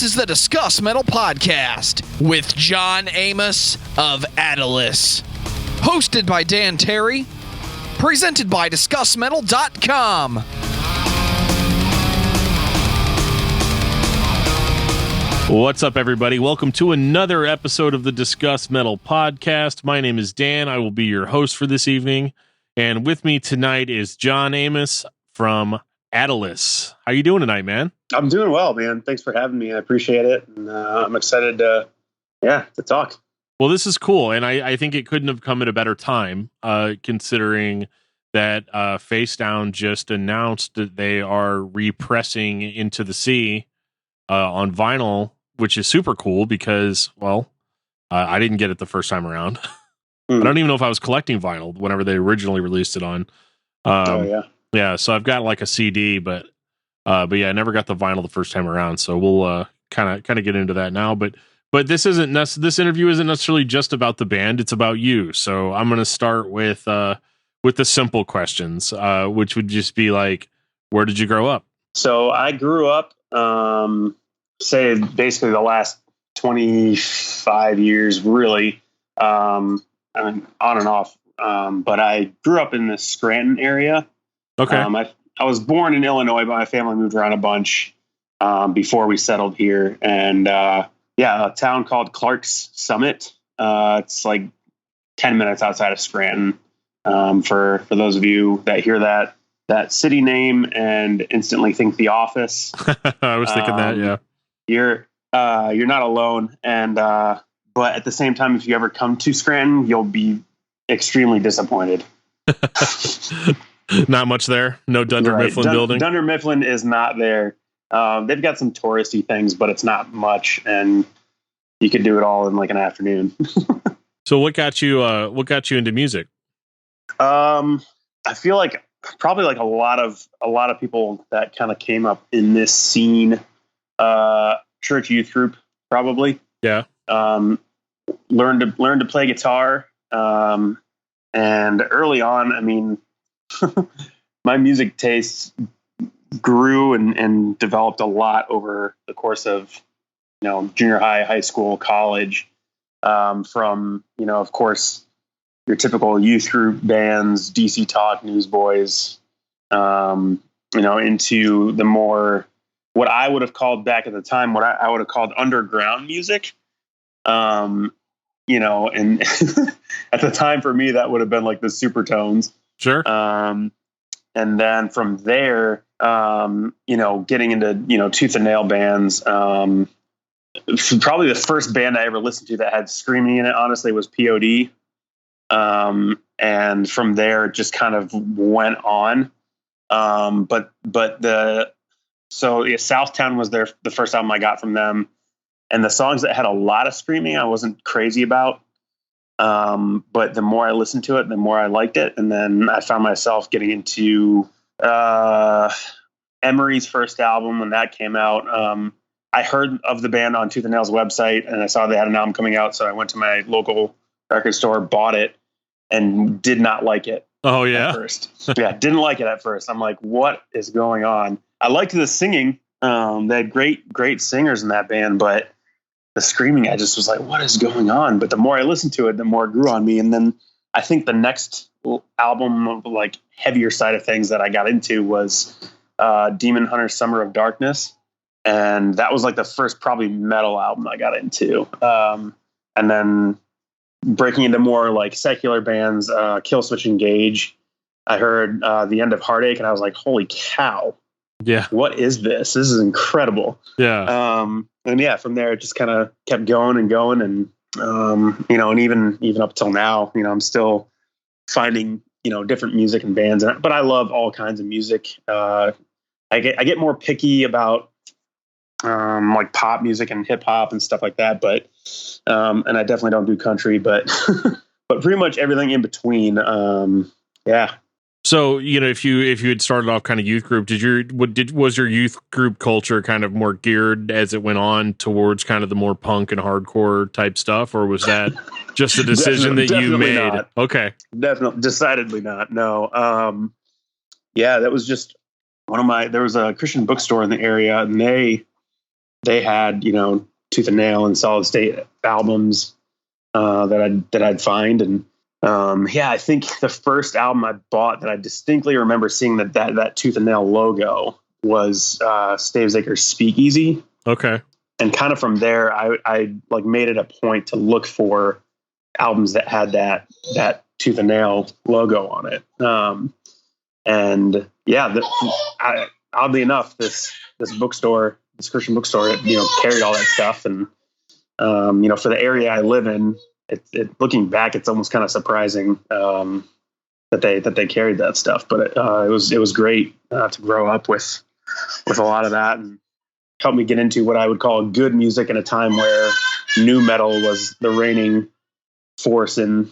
is the Discuss Metal podcast with John Amos of Attalus. Hosted by Dan Terry. Presented by discussmetal.com. What's up, everybody? Welcome to another episode of the Discuss Metal podcast. My name is Dan. I will be your host for this evening. And with me tonight is John Amos from Attalus. How you doing tonight, man? I'm doing well, man. Thanks for having me. I appreciate it. And I'm excited to talk. Well, this is cool. And I think it couldn't have come at a better time, considering that Facedown just announced that they are repressing Into the Sea on vinyl, which is super cool because, well, I didn't get it the first time around. I don't even know if I was collecting vinyl whenever they originally released it on. Yeah, so I've got like a CD, but yeah, I never got the vinyl the first time around. So we'll kind of get into that now. But this this interview isn't necessarily just about the band; it's about you. So I'm going to start with the simple questions, which would just be like, where did you grow up? So I grew up, say basically the last 25 years, really. I mean, on and off. But I grew up in the Scranton area. Okay. I was born in Illinois, but my family moved around a bunch before we settled here. And a town called Clark's Summit. It's like 10 minutes outside of Scranton. For those of you that hear that city name and instantly think The Office. I was thinking that, yeah. You're not alone. And but at the same time, if you ever come to Scranton, you'll be extremely disappointed. Not much there. No Dunder Mifflin building. Dunder Mifflin is not there. They've got some touristy things, but it's not much, and you could do it all in like an afternoon. So, what got you into music? I feel like probably like a lot of people that kind of came up in this scene, church youth group, probably. Yeah. Learned to play guitar, and early on, I mean. My music tastes grew and developed a lot over the course of, junior high, high school, college, from, of course, your typical youth group bands, DC Talk, Newsboys, into the more, what I would have called back at the time, what I would have called underground music. And at the time for me, that would have been like the Supertones. Sure. And then from there, getting into, tooth and nail bands, probably the first band I ever listened to that had screaming in it, honestly, was POD. And from there, it just kind of went on. Southtown was the first album I got from them. And the songs that had a lot of screaming, I wasn't crazy about. But the more I listened to it, the more I liked it. And then I found myself getting into Emery's first album when that came out. I heard of the band on Tooth and Nail's website, and I saw they had an album coming out. So I went to my local record store, bought it, and did not like it. Oh, yeah. At first. Yeah, didn't like it at first. I'm like, what is going on? I liked the singing. They had great singers in that band, but the screaming, I just was like, what is going on? But the more I listened to it, the more it grew on me. And then I think the next album of like heavier side of things that I got into was Demon Hunter Summer of Darkness. And that was like the first probably metal album I got into. And then breaking into more like secular bands, Killswitch Engage. I heard The End of Heartache and I was like, holy cow. Yeah. What is this? This is incredible. Yeah. And yeah, from there it just kind of kept going and going. And, and even up till now, I'm still finding, different music and bands, but I love all kinds of music. I get more picky about, like pop music and hip hop and stuff like that. But, and I definitely don't do country, but, but pretty much everything in between. Yeah. So, if you had started off kind of youth group, was your youth group culture kind of more geared as it went on towards kind of the more punk and hardcore type stuff, or was that just a decision that you made? Not. Okay. Decidedly not. No. That was just there was a Christian bookstore in the area, and they they had, Tooth and Nail and Solid State albums that I'd find. And I think the first album I bought that I distinctly remember seeing that Tooth and Nail logo was Stavesacre's Speakeasy. Okay. And kind of from there, I like made it a point to look for albums that had that Tooth and Nail logo on it. Oddly enough, this bookstore, this Christian bookstore, carried all that stuff. And, for the area I live in, looking back, it's almost kind of surprising that they carried that stuff. But it was great to grow up with a lot of that, and helped me get into what I would call good music in a time where nu metal was the reigning force in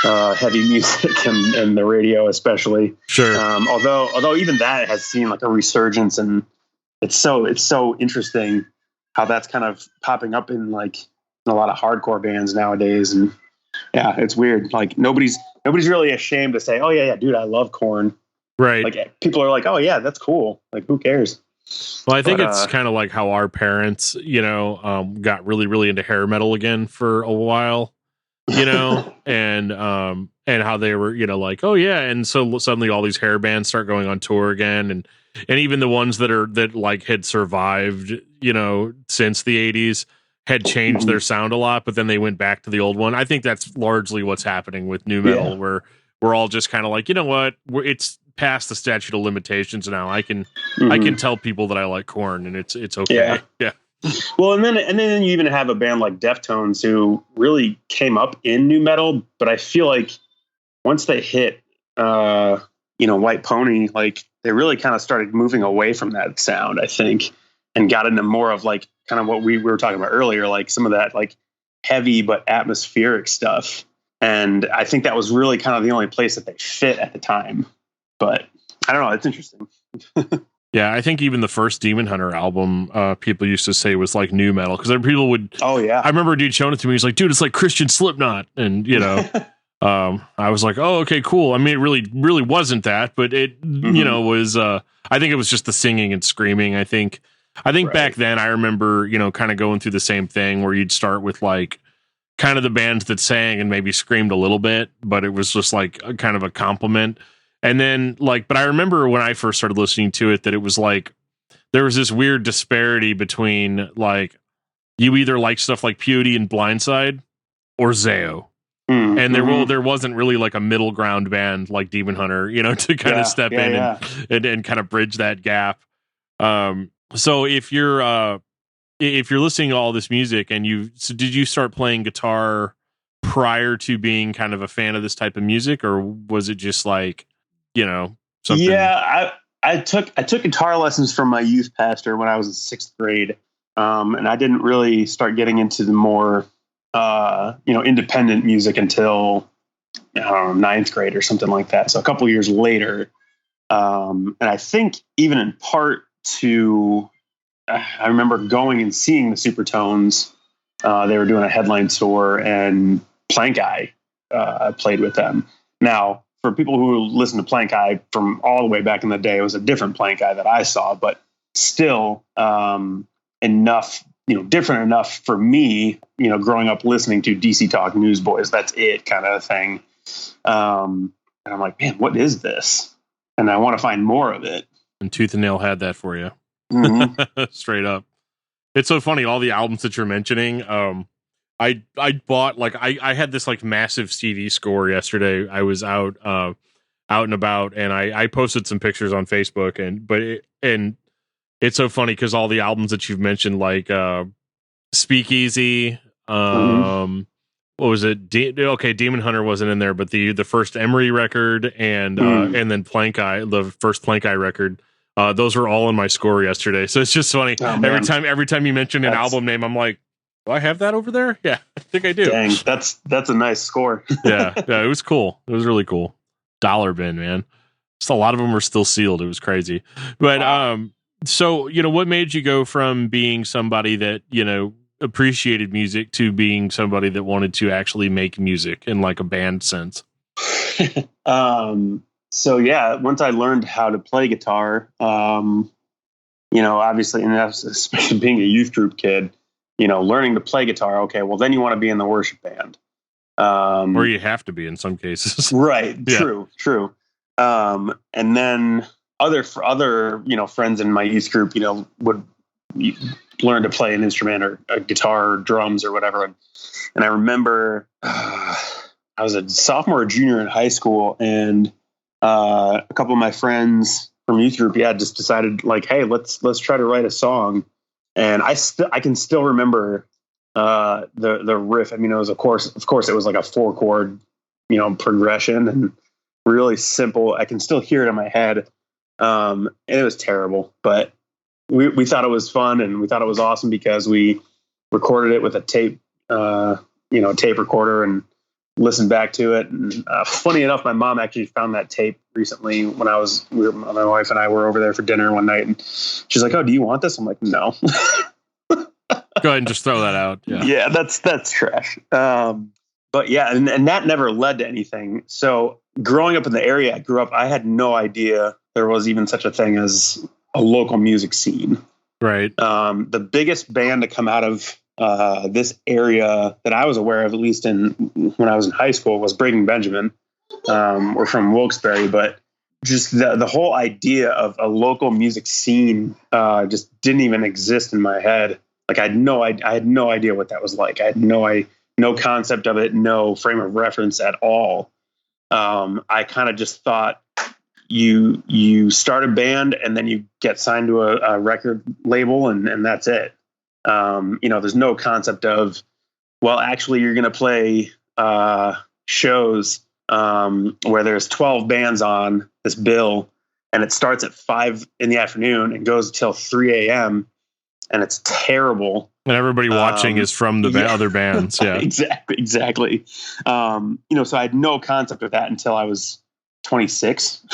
heavy music and the radio, especially. Sure. Although even that has seen like a resurgence, and it's so interesting how that's kind of popping up in a lot of hardcore bands nowadays. And yeah, it's weird. Like nobody's really ashamed to say, oh yeah, dude, I love Korn. Right. Like people are like, oh yeah, that's cool. Like who cares? Well, I think it's kind of like how our parents, got really, really into hair metal again for a while, and how they were, like, oh yeah. And so suddenly all these hair bands start going on tour again. And even the ones that had survived, since the 80s had changed their sound a lot, but then they went back to the old one. I think that's largely what's happening with nu metal, where we're all just kind of like, you know what, it's past the statute of limitations now. I can tell people that I like Korn, and it's okay. Yeah. Well, and then you even have a band like Deftones who really came up in nu metal, but I feel like once they hit, White Pony, like they really kind of started moving away from that sound, I think, and got into more of like kind of what we were talking about earlier, like some of that like heavy but atmospheric stuff. And I think that was really kind of the only place that they fit at the time. But I don't know. It's interesting. Yeah, I think even the first Demon Hunter album, people used to say was like nu metal, because people would. Oh yeah, I remember a dude showing it to me. He's like, "Dude, it's like Christian Slipknot," and I was like, "Oh, okay, cool." I mean, it really wasn't that, but it was. I think it was just the singing and screaming. I think right. Back then, I remember kind of going through the same thing where you'd start with like kind of the bands that sang and maybe screamed a little bit, but it was just like a kind of a compliment. And then but I remember when I first started listening to it that it was like, there was this weird disparity between like, you either like stuff like Pewdie and Blindside or Zao. Mm-hmm. And there wasn't really like a middle ground band like Demon Hunter, to kind of step in and kind of bridge that gap. So if you're listening to all this music and did you start playing guitar prior to being kind of a fan of this type of music, or was it just like, something? Yeah, I took guitar lessons from my youth pastor when I was in 6th grade. And I didn't really start getting into the more, independent music until, 9th grade or something like that. So a couple years later. And I think even in part to, I remember going and seeing the Supertones. They were doing a headline tour, and Plank Eye played with them. Now, for people who listen to Plank Eye from all the way back in the day, it was a different Plank Eye that I saw, but still enough, different enough for me, growing up listening to DC Talk Newsboys, that's it kind of thing. And I'm like, man, what is this? And I want to find more of it. And Tooth and Nail had that for you. Mm-hmm. Straight up. It's so funny, all the albums that you're mentioning. I bought I had this like massive CD score yesterday. I was out and about, and I posted some pictures on Facebook, and it's so funny because all the albums that you've mentioned, like Speakeasy, what was it? Demon Hunter wasn't in there, but the first Emery record and then Plank Eye, the first Plank Eye record. Those were all in my score yesterday. So it's just funny. Oh, every time you mention an album name, I'm like, do I have that over there? Yeah, I think I do. Dang, that's a nice score. yeah, it was cool. It was really cool. Dollar bin, man. Just a lot of them were still sealed. It was crazy. But so what made you go from being somebody that appreciated music to being somebody that wanted to actually make music in like a band sense? So yeah, once I learned how to play guitar, obviously, and that's especially being a youth group kid, learning to play guitar. Okay, well, then you want to be in the worship band. Or you have to be in some cases. Right. Yeah. True. And then other friends in my youth group, would learn to play an instrument or a guitar or drums or whatever. And I remember I was a sophomore or junior in high school, and a couple of my friends from youth group, just decided like, hey, let's try to write a song. And I can still remember the riff. I mean, it was of course it was like a 4-chord, progression, and really simple. I can still hear it in my head. And it was terrible, but we thought it was fun, and we thought it was awesome because we recorded it with a tape recorder and listened back to it. And funny enough, my mom actually found that tape recently when my wife and I were over there for dinner one night, and she's like, "Oh, do you want this?" I'm like, "No." Go ahead and just throw that out. Yeah, that's trash. But yeah, and that never led to anything. So growing up in the area I grew up, I had no idea there was even such a thing as a local music scene. Right. The biggest band to come out of this area that I was aware of, at least when I was in high school, was Breaking Benjamin. We're from Wilkes-Barre, but just the whole idea of a local music scene just didn't even exist in my head. Like I had no idea what that was like. I had no concept of it, no frame of reference at all. I kind of just thought you start a band and then you get signed to a record label and that's it. There's no concept of, well, actually you're going to play shows where there's 12 bands on this bill, and it starts at 5 p.m. and goes till 3 a.m. and it's terrible. And everybody watching is from the other bands. Yeah, exactly. So I had no concept of that until I was 26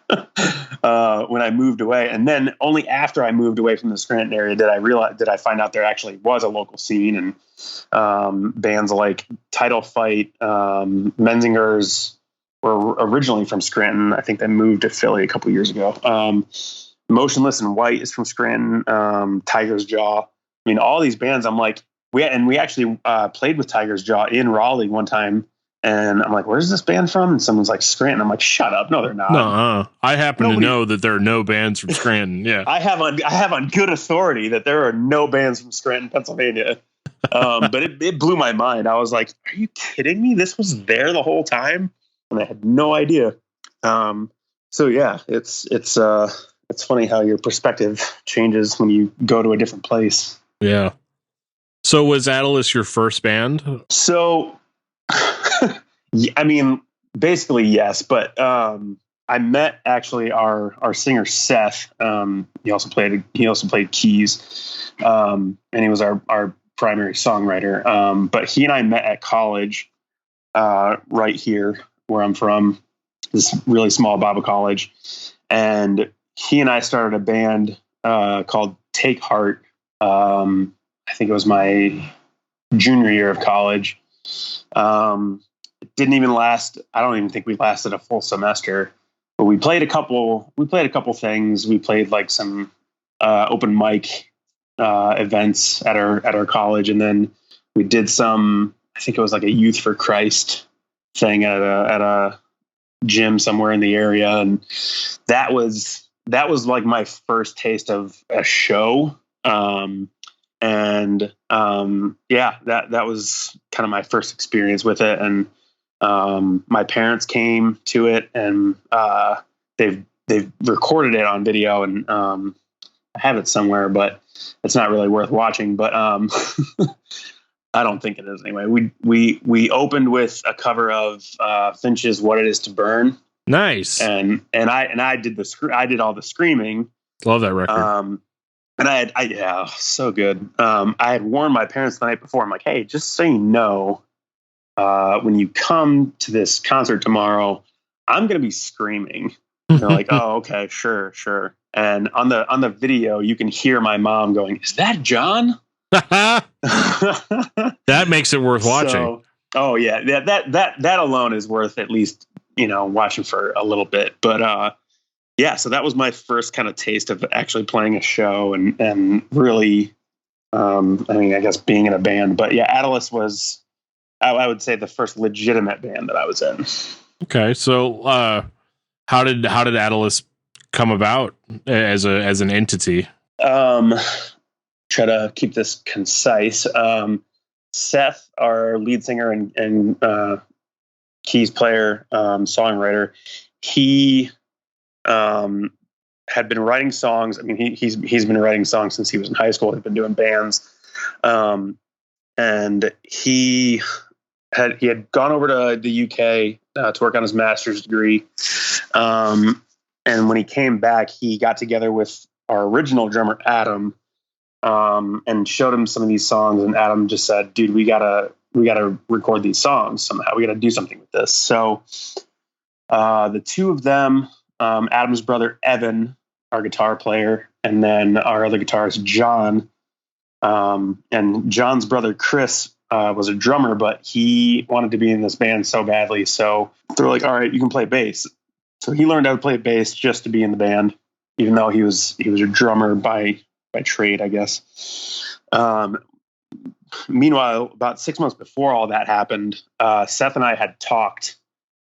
when I moved away. And then only after I moved away from the Scranton area did I find out there actually was a local scene, and bands like Title Fight, Menzingers were originally from Scranton. I think they moved to Philly a couple years ago. Motionless in White is from Scranton. Tiger's Jaw. I mean, all these bands, I'm like, we actually played with Tiger's Jaw in Raleigh one time. And I'm like, where's this band from? And someone's like, Scranton. I'm like, shut up. No, they're not. No, I happen to know that there are no bands from Scranton. Yeah. I have on good authority that there are no bands from Scranton, Pennsylvania. But it blew my mind. I was like, are you kidding me? This was there the whole time? And I had no idea. So yeah, it's funny how your perspective changes when you go to a different place. Yeah. So was Attalus your first band? So, I mean, basically yes, but I met actually our singer Seth. He also played keys, and he was our primary songwriter. But he and I met at college, right here where I'm from, this really small Bible college, and he and I started a band called Take Heart. I think it was my junior year of college. It didn't even last. I don't even think we lasted a full semester, but we played a couple things. We played like some open mic events at our college. And then we did some, I think it was like a Youth for Christ thing at a gym somewhere in the area. And that was like my first taste of a show. That was kind of my first experience with it. And my parents came to it, and they've recorded it on video, and I have it somewhere, but it's not really worth watching. But I don't think it is anyway. We opened with a cover of Finch's "What It Is to Burn." Nice. And I did I did all the screaming. Love that record. And so good. I had warned my parents the night before. I'm like, hey, just so you know, when you come to this concert tomorrow, I'm going to be screaming. And they're like, oh, okay, sure. And on the video, you can hear my mom going, is that John? That makes it worth watching. So, oh yeah. That alone is worth at least, watching for a little bit. But yeah, so that was my first kind of taste of actually playing a show and really, I mean, I guess being in a band. But yeah, Attalus was, I would say, the first legitimate band that I was in. Okay, so how did Attalus come about as an entity? Try to keep this concise. Seth, our lead singer and keys player, songwriter, he had been writing songs. I mean, he's been writing songs since he was in high school. He's been doing bands, and he had gone over to the UK to work on his master's degree. And when he came back, he got together with our original drummer, Adam, and showed him some of these songs. And Adam just said, dude, we gotta record these songs somehow. We gotta do something with this. So the two of them, Adam's brother, Evan, our guitar player, and then our other guitarist, John, and John's brother, Chris, was a drummer, but he wanted to be in this band so badly. So they're like, all right, you can play bass. So he learned how to play bass just to be in the band, even though he was a drummer by trade, I guess. Meanwhile, about 6 months before all that happened, Seth and I had talked.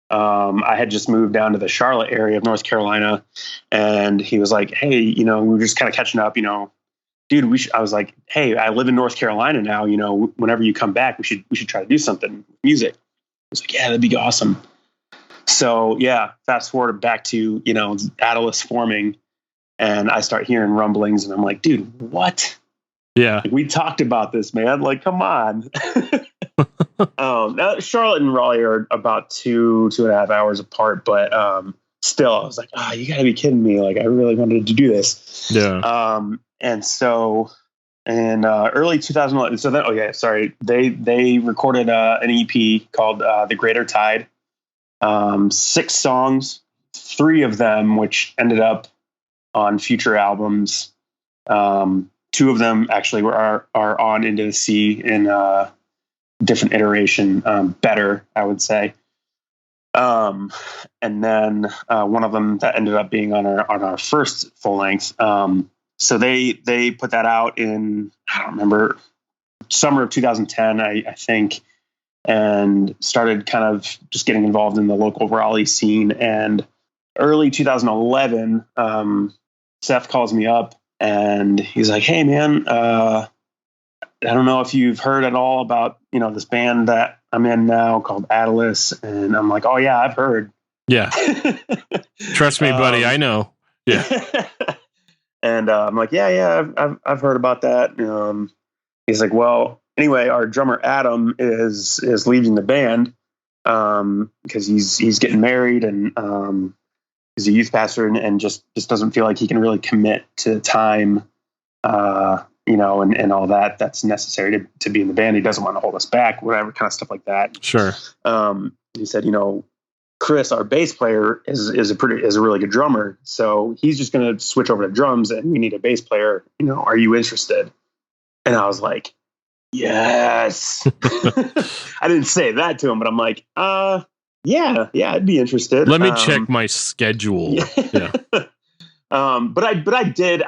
I had just moved down to the Charlotte area of North Carolina, and he was like, hey, we were just kind of catching up, dude, I was like, hey, I live in North Carolina now, whenever you come back, we should try to do something with music. I was like, yeah, that'd be awesome. So yeah, fast forward back to, Attalus forming, and I start hearing rumblings, and I'm like, dude, what? Yeah. We talked about this, man. Like, come on. Now Charlotte and Raleigh are about 2.5 hours apart, but still, I was like, you gotta be kidding me. Like, I really wanted to do this. Yeah. And so in early 2011, so then, they recorded an EP called The Greater Tide. 6 songs, 3 of them, which ended up on future albums. 2 of them actually are on Into the Sea in different iteration, better, I would say. And then one of them that ended up being on our first full length. So they put that out in, I don't remember, summer of 2010, I think, and started kind of just getting involved in the local Raleigh scene. And early 2011, Seth calls me up and he's like, hey man, I don't know if you've heard at all about, this band that I'm in now called Attalus. And I'm like, oh yeah, I've heard. Yeah. Trust me, buddy. I know. Yeah. And I'm like, yeah, I've heard about that. He's like, well, anyway, our drummer Adam is leaving the band because he's getting married and he's a youth pastor and just doesn't feel like he can really commit to time, and all that's necessary to be in the band. He doesn't want to hold us back, whatever kind of stuff like that. Sure. He said, Chris, our bass player, is a really good drummer. So he's just going to switch over to drums and we need a bass player. Are you interested? And I was like, yes. I didn't say that to him, but I'm like, yeah, I'd be interested. Let me check my schedule. Yeah. But I did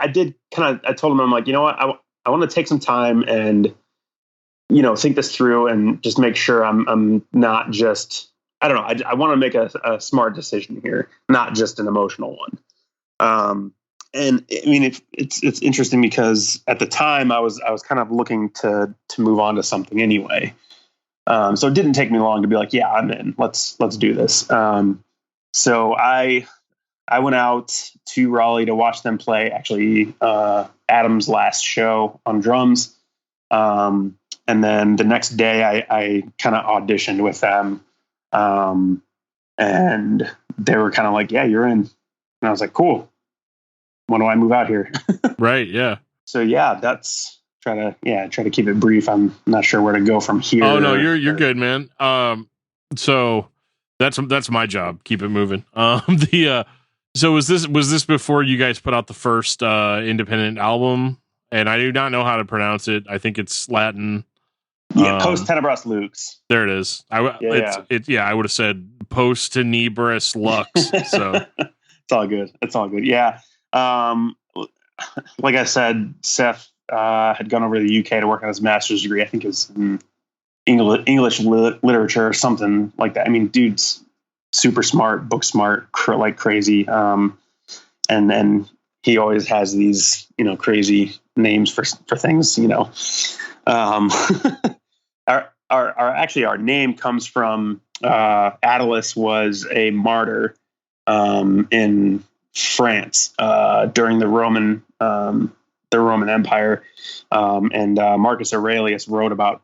kind of, I told him, I'm like, you know what? I want to take some time and, think this through and just make sure I'm not just, I don't know. I want to make a smart decision here, not just an emotional one. And I mean, it's interesting because at the time I was kind of looking to move on to something anyway. So it didn't take me long to be like, yeah, I'm in. Let's do this. So I went out to Raleigh to watch them play. Actually, Adam's last show on drums. And then the next day, I kind of auditioned with them. And they were kind of like, yeah, you're in. And I was like, cool. When do I move out here? Right. Yeah. So yeah, that's try to keep it brief. I'm not sure where to go from here. Oh no, you're good, man. So that's my job. Keep it moving. So was this before you guys put out the first independent album? And I do not know how to pronounce it. I think it's Latin. Yeah, Post Tenebras Lux. There it is. I would have said Post Tenebras Lux. So It's all good. It's all good. Yeah. Like I said, Seth had gone over to the UK to work on his master's degree. I think it was in English literature or something like that. I mean, dude's super smart, book smart, like crazy. And then he always has these, crazy names for things, our name comes from, Attalus was a martyr, in France, during the Roman Empire. And Marcus Aurelius wrote about,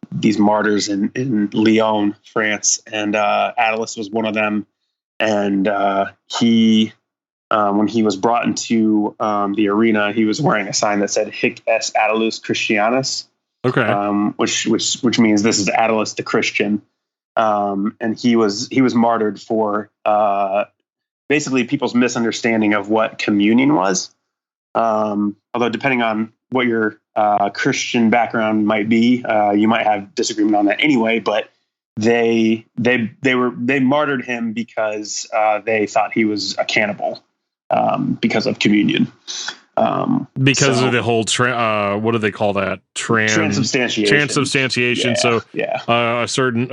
these martyrs in Lyon, France, and Attalus was one of them. And he, when he was brought into the arena, he was wearing a sign that said "Hic est Attalus Christianus," Okay. which means this is Attalus the Christian. And he was martyred for basically people's misunderstanding of what communion was. Although depending on what your Christian background might be, you might have disagreement on that anyway. But they martyred him because they thought he was a cannibal, because of communion. Because of the whole what do they call that? Transubstantiation. Transubstantiation. Yeah, a certain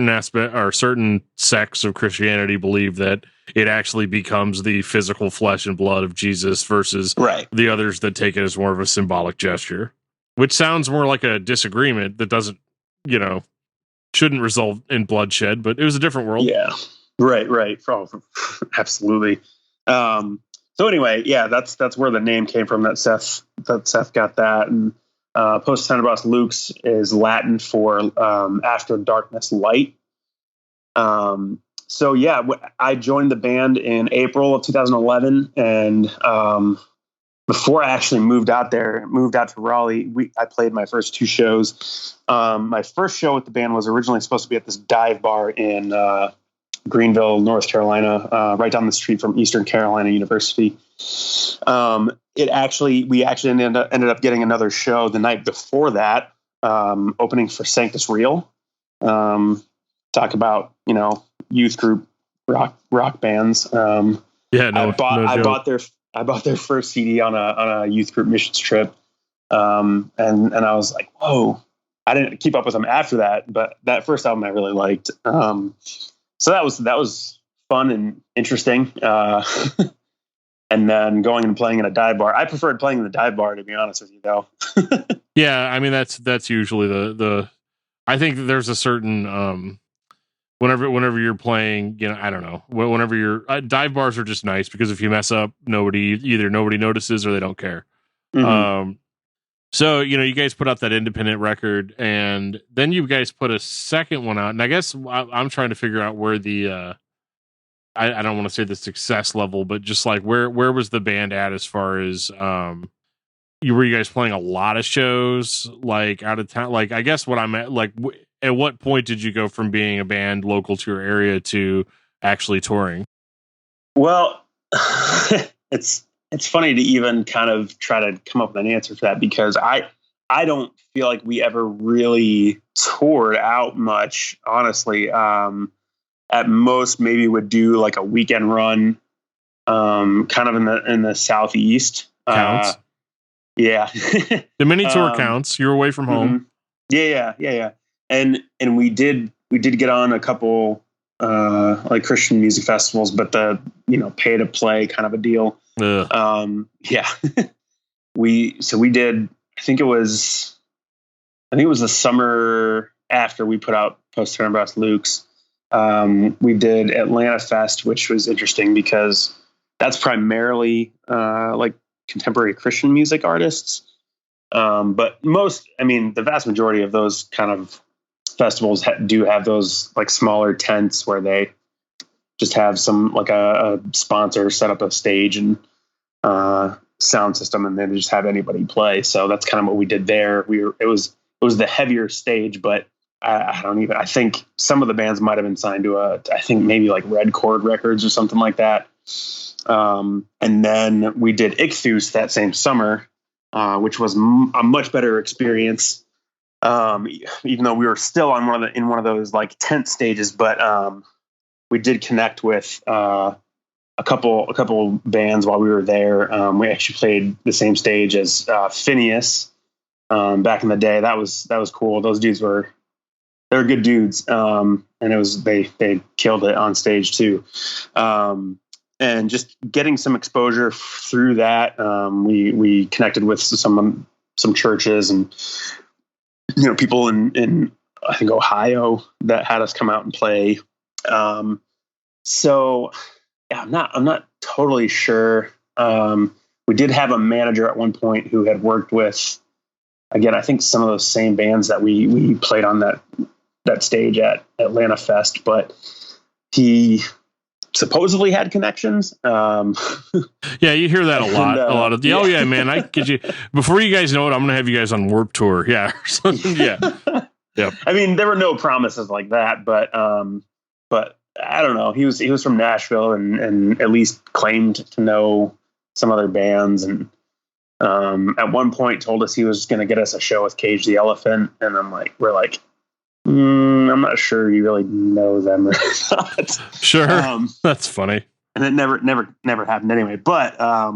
aspect or certain sects of Christianity believe that it actually becomes the physical flesh and blood of Jesus versus the others that take it as more of a symbolic gesture, which sounds more like a disagreement that doesn't, shouldn't result in bloodshed, but it was a different world. Yeah. Right. Absolutely. So anyway, yeah, that's where the name came from. That Seth got that, and Post Tenebras Lux is Latin for after darkness, light. So yeah, I joined the band in April of 2011, and before I actually moved out to Raleigh, I played my first 2 shows. My first show with the band was originally supposed to be at this dive bar in Greenville, North Carolina, right down the street from Eastern Carolina University. We actually ended up getting another show the night before that, opening for Sanctus Real. Talk about, youth group rock bands. I bought their first CD on a youth group missions trip. And I was like, whoa. I didn't keep up with them after that, but that first album I really liked. So that was fun and interesting. And then going and playing in a dive bar. I preferred playing in the dive bar, to be honest with you, though. Yeah, I mean that's usually the. I think there's a certain whenever you're playing, I don't know. Whenever you're dive bars are just nice because if you mess up, nobody notices or they don't care. Mm-hmm. So, you guys put out that independent record and then you guys put a second one out. And I guess I'm trying to figure out where the, I don't want to say the success level, but just like where was the band at as far as, were you guys playing a lot of shows like out of town? Like, I guess what I'm at, like, at what point did you go from being a band local to your area to actually touring? Well, it's funny to even kind of try to come up with an answer for that because I don't feel like we ever really toured out much, honestly. At most, maybe would do like a weekend run, kind of in the Southeast. Counts. Yeah. The mini tour counts. You're away from home. Mm-hmm. Yeah. And we did get on a couple like Christian music festivals, but the pay to play kind of a deal. Yeah. we did. I think it was the summer after we put out Post Tenebras Lux. We did Atlanta Fest, which was interesting because that's primarily like contemporary Christian music artists. But the vast majority of those kind of festivals do have those like smaller tents where they just have some like a sponsor set up a stage and sound system, and then just have anybody play. So that's kind of what we did there. It was the heavier stage, but I think some of the bands might have been signed to I think maybe like Red Chord Records or something like that. And then we did Ichthus that same summer, which was a much better experience. Even though we were still on one of those like tent stages, but we did connect with a couple bands while we were there. We actually played the same stage as Phineas back in the day. That was cool. Those dudes were good dudes, and it was they killed it on stage too. And just getting some exposure through that, we connected with some churches and people in I think Ohio that had us come out and play. So yeah, I'm not totally sure. We did have a manager at one point who had worked with, again, I think some of those same bands that we played on that stage at Atlanta Fest, but he supposedly had connections. Yeah, you hear that a lot. A lot of oh yeah, man, I get you. Before you guys know it, I'm gonna have you guys on Warped Tour. Yeah, or something. Yeah, yep. I mean, there were no promises like that, but I don't know. He was from Nashville and at least claimed to know some other bands, and at one point told us he was going to get us a show with Cage the Elephant, and we're like, I'm not sure you really know them or not. Sure, that's funny. And it never happened anyway. But I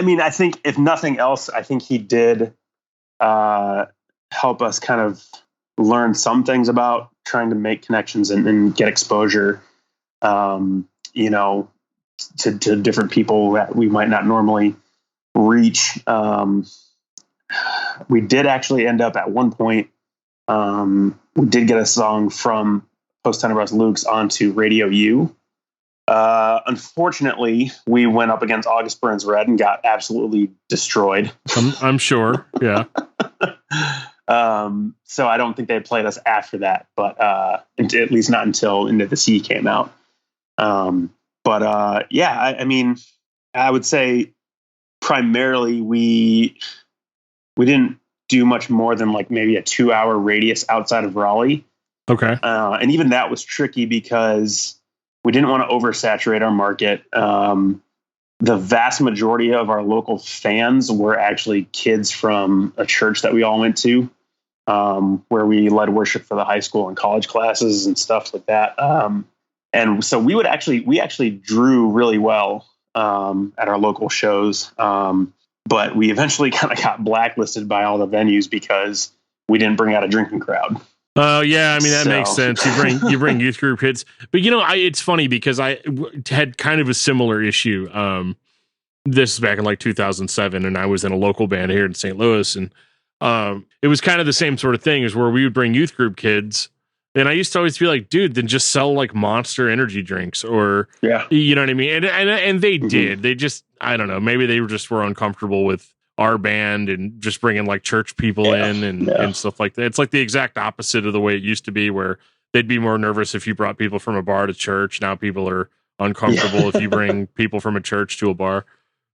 mean, I think if nothing else, I think he did help us kind of learn some things about trying to make connections and get exposure, to different people that we might not normally reach. We did actually end up at one point, we did get a song from Post Tenebras Luke's onto Radio U. Unfortunately, we went up against August Burns Red and got absolutely destroyed. I'm sure. Yeah. So I don't think they played us after that, but at least not until Into the Sea came out. Yeah, I mean, I would say primarily we didn't do much more than like maybe a 2-hour radius outside of Raleigh. Okay. And even that was tricky because we didn't want to oversaturate our market. The vast majority of our local fans were actually kids from a church that we all went to, where we led worship for the high school and college classes and stuff like that. And so we actually drew really well at our local shows. But we eventually kind of got blacklisted by all the venues because we didn't bring out a drinking crowd. Oh yeah, I mean that makes sense. You bring youth group kids, but it's funny because I had kind of a similar issue. This is back in like 2007, and I was in a local band here in St. Louis, and it was kind of the same sort of thing, is where we would bring youth group kids, and I used to always be like, dude, then just sell like Monster energy drinks, or you know what I mean? And they did. They just, I don't know, maybe they were uncomfortable with our band and just bringing like church people in and stuff like that. It's like the exact opposite of the way it used to be, where they'd be more nervous if you brought people from a bar to church. Now people are uncomfortable if you bring people from a church to a bar.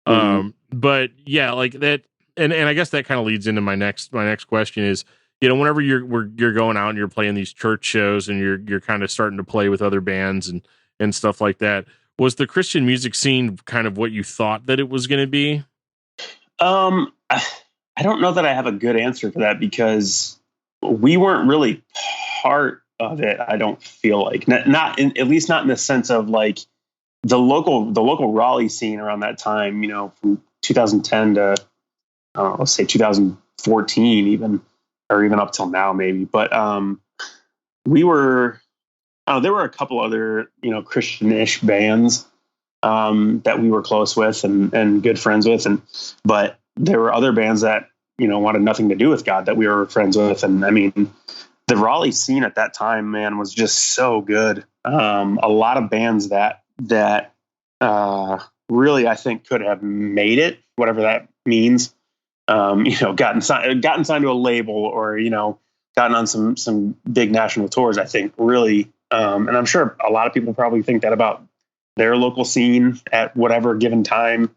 But yeah, like that. And I guess that kind of leads into my next question is, whenever you're going out and you're playing these church shows and you're kind of starting to play with other bands and stuff like that, was the Christian music scene kind of what you thought that it was going to be? I don't know that I have a good answer for that, because we weren't really part of it. I don't feel like not in, at least not in the sense of like the local Raleigh scene around that time, from 2010 to, I don't know, let's say 2014 even, or even up till now maybe. But, there were a couple other, Christian-ish bands, that we were close with and good friends with. But there were other bands that, wanted nothing to do with God that we were friends with. And I mean, the Raleigh scene at that time, man, was just so good. A lot of bands that really, I think, could have made it, whatever that means. Gotten signed to a label, or, gotten on some big national tours, I think really. And I'm sure a lot of people probably think that about their local scene at whatever given time.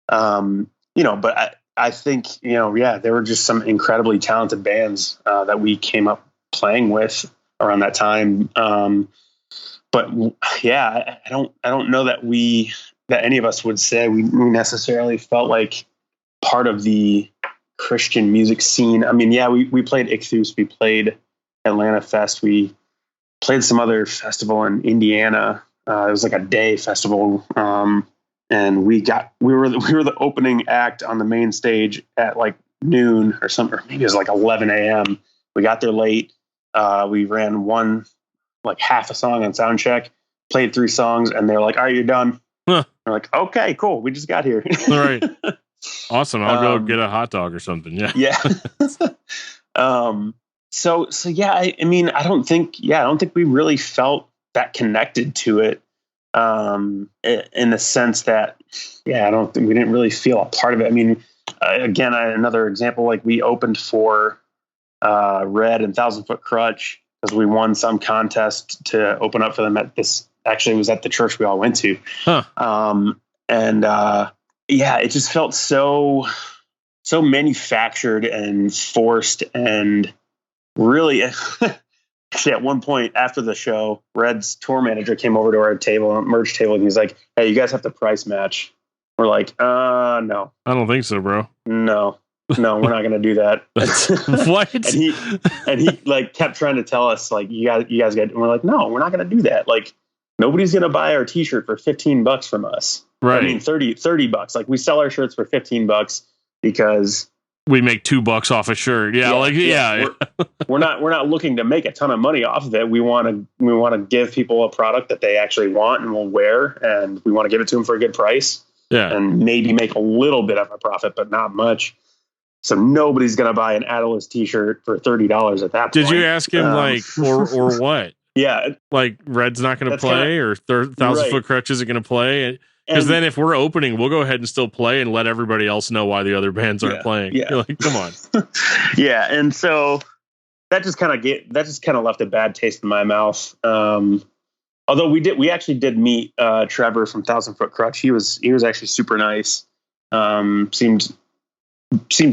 But I think, there were just some incredibly talented bands that we came up playing with around that time. But yeah, I don't know that any of us would say we necessarily felt like part of the Christian music scene. I mean, yeah, we played Ichthus, we played Atlanta Fest, we played some other festival in Indiana. It was like a day festival. And we were the opening act on the main stage at like noon or something, or maybe it was like 11 a.m. We got there late. We ran like half a song on sound check, played 3 songs, and they're like, "All right, you're done." Huh. We're like, "Okay, cool. We just got here." All right. Awesome. I'll go get a hot dog or something. Yeah. Yeah. So yeah, I mean, I don't think we really felt that connected to it. In the sense that, we didn't really feel a part of it. I mean, again, another example, like we opened for Red and 1,000 Foot Crutch because we won some contest to open up for them at this. Actually, it was at the church we all went to. Huh. It just felt so manufactured and forced, and really. Actually, at one point after the show, Red's tour manager came over to our merch table, and he's like, "Hey, you guys have to price match." We're like, "No, I don't think so, bro. No, we're not going to do that." What? and he like kept trying to tell us, like, you guys get. And we're like, "No, we're not going to do that. Like, nobody's going to buy our T-shirt for $15 from us. Right? I mean, $30. Like, we sell our shirts for $15 because." We make $2 off a shirt. Yeah. We're not looking to make a ton of money off of it. We want to give people a product that they actually want and will wear, and we want to give it to them for a good price. Yeah. And maybe make a little bit of a profit, but not much. So nobody's going to buy an Attalus T-shirt for $30 at that point. Did you ask him or what? Yeah. Like Red's not going to play, or 1,000 Foot Crutch isn't going to play? Because then if we're opening, we'll go ahead and still play and let everybody else know why the other bands aren't playing. Yeah. You're like, come on. Yeah. And so that just kind of left a bad taste in my mouth. Although we actually did meet Trevor from 1,000 Foot Crutch. He was actually super nice. Seemed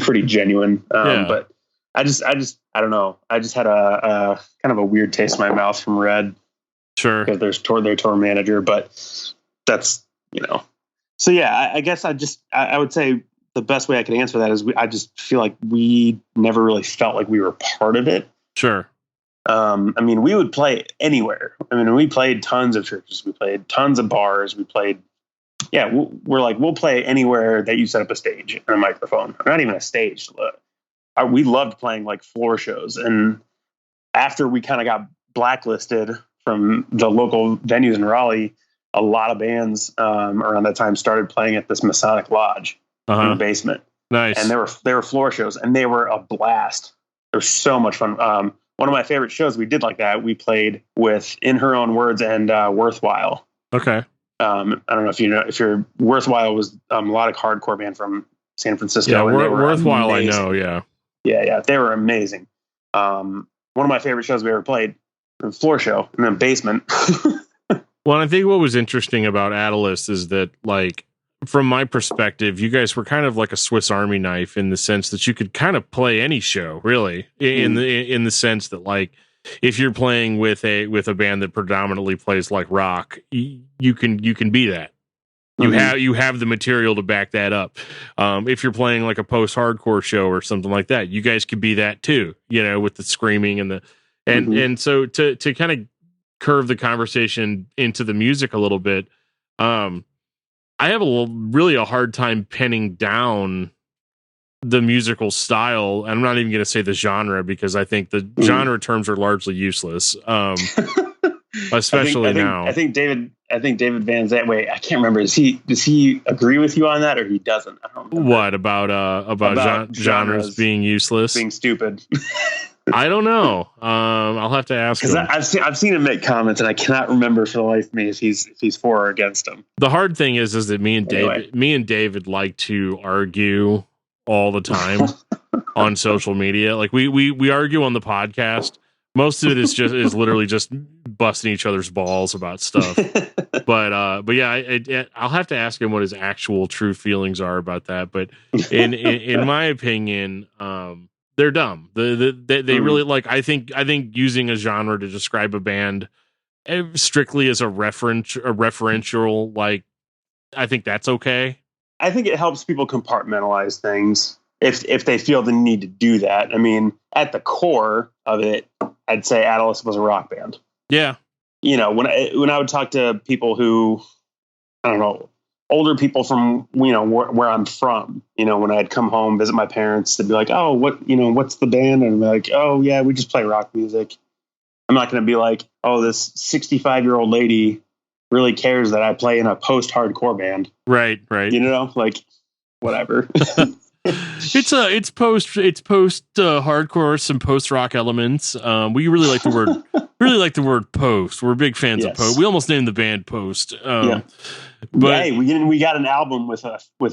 pretty genuine. But I don't know. I just had a kind of a weird taste in my mouth from Red. Sure. Because their tour manager, but that's, so yeah, I guess I would say the best way I could answer that is I just feel like we never really felt like we were part of it. Sure. I mean, we would play anywhere. I mean, we played tons of churches. We played tons of bars. We played, we'll play anywhere that you set up a stage and a microphone. Not even a stage. We loved playing like floor shows. And after we kind of got blacklisted from the local venues in Raleigh, a lot of bands around that time started playing at this Masonic Lodge in the basement. Nice. And they were floor shows, and they were a blast. They were so much fun. One of my favorite shows we did like that, we played with In Her Own Words and Worthwhile. Okay. I don't know if you're Worthwhile was a melodic hardcore band from San Francisco. Yeah, and they were Worthwhile, amazing. I know, yeah. Yeah, they were amazing. One of my favorite shows we ever played, a floor show in the basement. Well, I think what was interesting about Attalus is that, like, from my perspective, you guys were kind of like a Swiss Army knife in the sense that you could kind of play any show, really, in the sense that, like, if you're playing with a band that predominantly plays like rock, you can be that. You have the material to back that up. If you're playing like a post-hardcore show or something like that, you guys could be that too. With the screaming and so to kind of curve the conversation into the music a little bit, I have really a hard time pinning down the musical style. I'm not even going to say the genre because I think the genre terms are largely useless. Especially now. I think David Van Zandt. Wait, I can't remember. Does he agree with you on that, or he doesn't? I don't remember. What about genres being useless, being stupid? I don't know. I'll have to ask him. I've seen him make comments, and I cannot remember for the life of me if he's for or against them. The hard thing is that me and David like to argue all the time on social media. Like we argue on the podcast. Most of it is literally just busting each other's balls about stuff. But yeah, I'll have to ask him what his actual true feelings are about that. But in my opinion, they're dumb. They really like. I think using a genre to describe a band strictly as a referential, like, I think that's okay. I think it helps people compartmentalize things if they feel the need to do that. I mean, at the core of it, I'd say Attalus was a rock band. Yeah. When I would talk to people who, I don't know, older people from, where I'm from, when I'd come home, visit my parents, they'd be like, oh, what's the band? And I'm like, oh yeah, we just play rock music. I'm not going to be like, oh, this 65-year-old lady really cares that I play in a post-hardcore band. Right. Like whatever. It's post hardcore, some post rock elements. We really like the word post. We're big fans of post. We almost named the band Post. But hey, we got an album with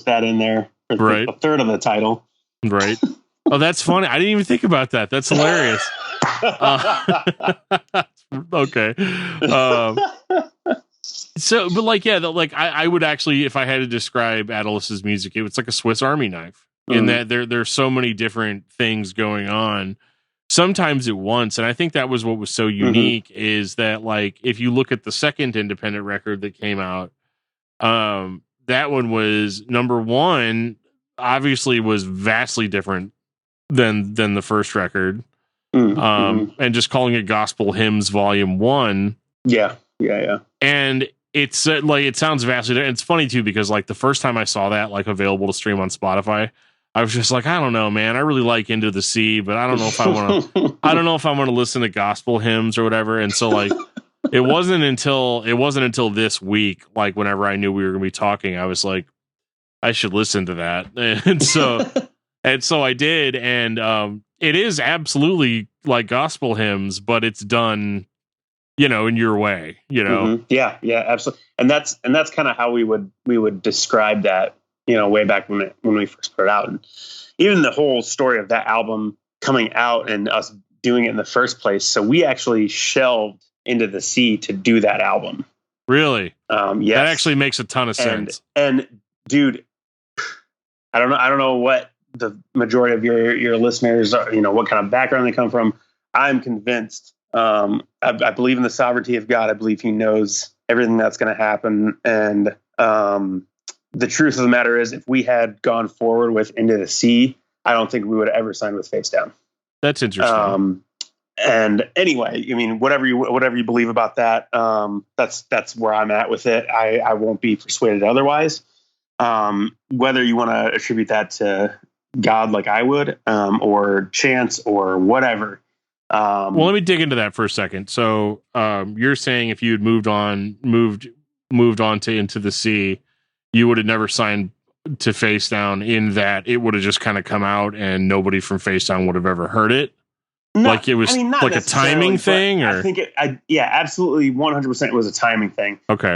that in there. Right. A third of the title. Right. Oh, that's funny. I didn't even think about that. That's hilarious. Okay. So, but like, yeah, I would actually, if I had to describe Attalus's music, it's like a Swiss Army knife in that there's so many different things going on sometimes at once. And I think that was what was so unique is that, like, if you look at the second independent record that came out, that one was number one, obviously was vastly different than the first record. And just calling it Gospel Hymns Volume 1. Yeah. And it's like, it sounds vastly different. It's funny too, because like the first time I saw that, like, available to stream on Spotify, I was just like, I don't know, man. I really like Into the Sea, but I don't know if I want to listen to gospel hymns or whatever. And so, like, it wasn't until this week, like, whenever I knew we were going to be talking, I was like, I should listen to that. And so I did. And it is absolutely like gospel hymns, but it's done, in your way, Yeah, absolutely. And that's kind of how we would describe that, way back when we first put it out. And even the whole story of that album coming out and us doing it in the first place. So we actually shelved Into the Sea to do that album. Really? Yes. That actually makes a ton of sense. And dude, I don't know what the majority of your listeners are, what kind of background they come from. I'm convinced. I believe in the sovereignty of God. I believe He knows everything that's going to happen. And the truth of the matter is, if we had gone forward with Into the Sea, I don't think we would have ever signed with Facedown. That's interesting. And anyway, I mean, whatever you believe about that, that's where I'm at with it. I won't be persuaded otherwise. Whether you want to attribute that to God like I would, or chance or whatever. Well, let me dig into that for a second. So, you're saying if you had moved on to Into the Sea, you would have never signed to Facedown, in that it would have just kind of come out and nobody from Facedown would have ever heard it. Like it was like a timing thing, or I think absolutely 100% it was a timing thing. Okay.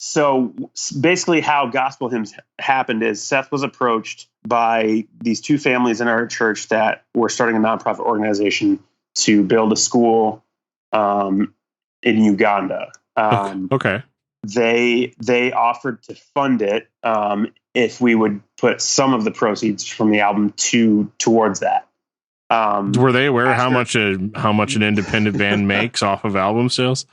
So basically how Gospel Hymns happened is Seth was approached by these two families in our church that were starting a nonprofit organization to build a school in Uganda. Okay. They offered to fund it if we would put some of the proceeds from the album towards that. Were they aware how much an independent band makes off of album sales?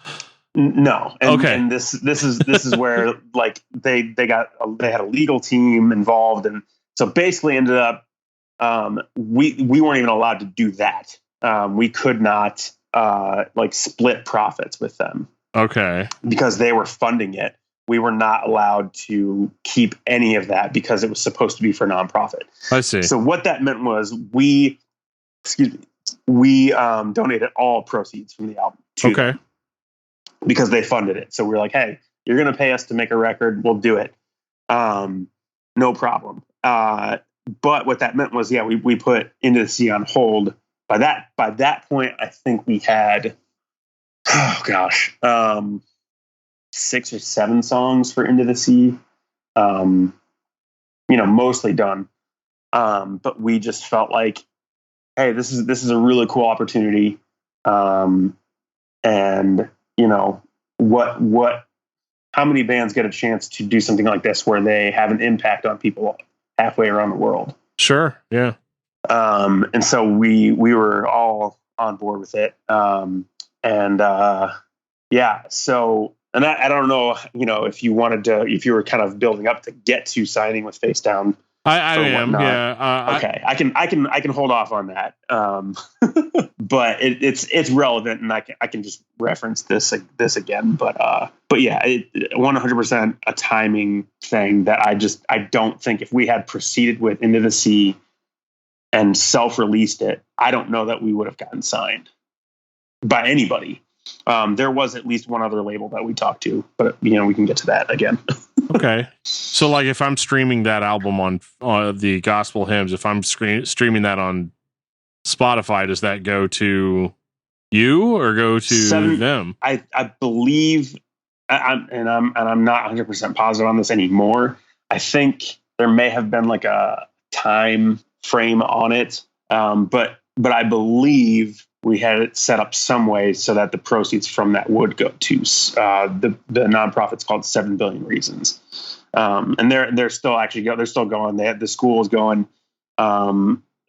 No. Okay. And this is where, like, they had a legal team involved, and so basically ended up we weren't even allowed to do that. We could not split profits with them. Okay. Because they were funding it. We were not allowed to keep any of that because it was supposed to be for nonprofit. I see. So what that meant was we donated all proceeds from the album to them, because they funded it. So we're like, hey, you're going to pay us to make a record. We'll do it. No problem. But what that meant was, we put Into the Sea on hold. By that point, I think we had, 6 or 7 songs for Into the Sea, mostly done. But we just felt like, hey, this is a really cool opportunity. And how many bands get a chance to do something like this where they have an impact on people halfway around the world? Sure. Yeah. And so we were all on board with it. So, and I don't know, if you were kind of building up to get to signing with Facedown, I or am. whatnot. Yeah. Okay, I can hold off on that. But it's relevant, and I can just reference this again. But yeah, 100% a timing thing that I don't think if we had proceeded with Into the Sea and self-released it, I don't know that we would have gotten signed by anybody. There was at least one other label that we talked to, but we can get to that again. Okay. So like if I'm streaming that album on the Gospel Hymns, if I'm streaming that on Spotify, does that go to you or go to them? I believe, I'm not 100% positive on this anymore. I think there may have been like a time frame on it, but I believe we had it set up some way so that the proceeds from that would go to the nonprofit's called 7 Billion Reasons, and they're still they're still going. The school is going.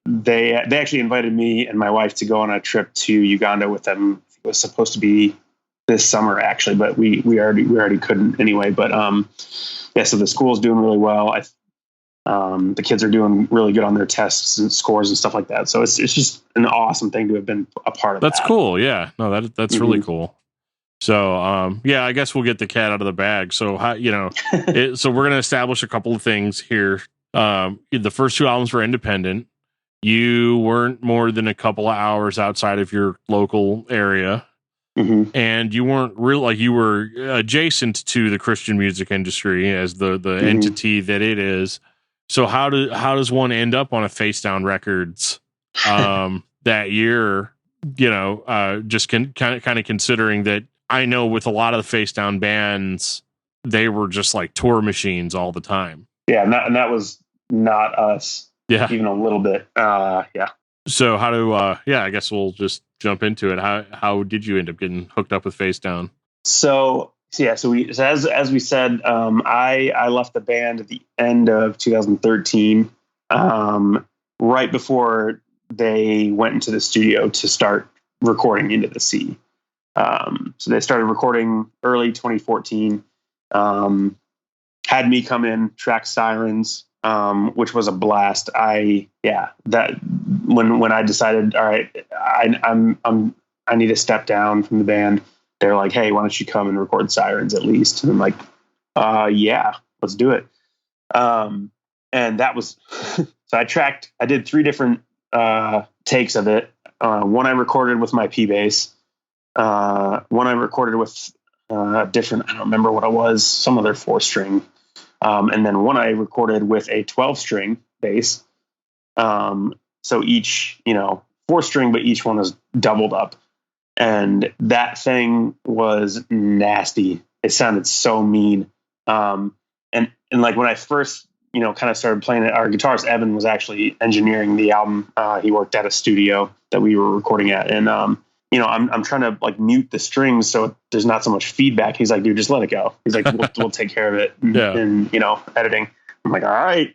They actually invited me and my wife to go on a trip to Uganda with them. It was supposed to be this summer actually, but we already couldn't anyway. But yeah, so the school's doing really well. The kids are doing really good on their tests and scores and stuff like that. So it's just an awesome thing to have been a part of. That's cool. Yeah, no, that's really cool. So yeah, I guess we'll get the cat out of the bag. So so we're gonna establish a couple of things here. The first two albums were independent. You weren't more than a couple of hours outside of your local area. Mm-hmm. And you weren't real, like you were adjacent to the Christian music industry as the entity that it is. So how does one end up on a Facedown Records that year? Just kind of considering that I know with a lot of the Facedown bands, they were just like tour machines all the time. Yeah, and that was not us. Yeah, even a little bit. Yeah. So how do I guess we'll just jump into it. How did you end up getting hooked up with Facedown? So as we said, I left the band at the end of 2013, right before they went into the studio to start recording Into the Sea. So they started recording early 2014. Had me come in, track Sirens, which was a blast. When I decided, all right, I need to step down from the band. They're like, hey, why don't you come and record Sirens at least? And I'm like, yeah, let's do it. And that was, so I did 3 different takes of it. One I recorded with my P bass. One I recorded with different, I don't remember what it was, some other 4-string. And then one I recorded with a 12-string bass. So each, 4-string, but each one was doubled up. And that thing was nasty. It sounded so mean. And like when I first, kind of started playing it, our guitarist Evan was actually engineering the album. He worked at a studio that we were recording at. And, I'm trying to like mute the strings so there's not so much feedback. He's like, dude, just let it go. He's like, we'll take care of it in editing. I'm like, all right.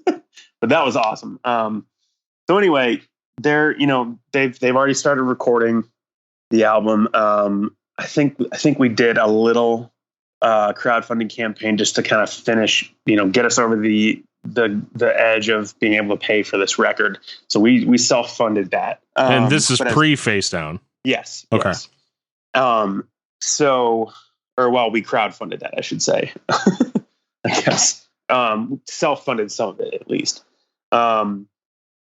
But that was awesome. So anyway, they've already started recording the album. I think we did a little crowdfunding campaign just to kind of finish, get us over the edge of being able to pay for this record. So we self-funded that. And this is pre-Facedown. Yes. Okay. Yes. We crowdfunded that, I should say. I guess. Self-funded some of it at least.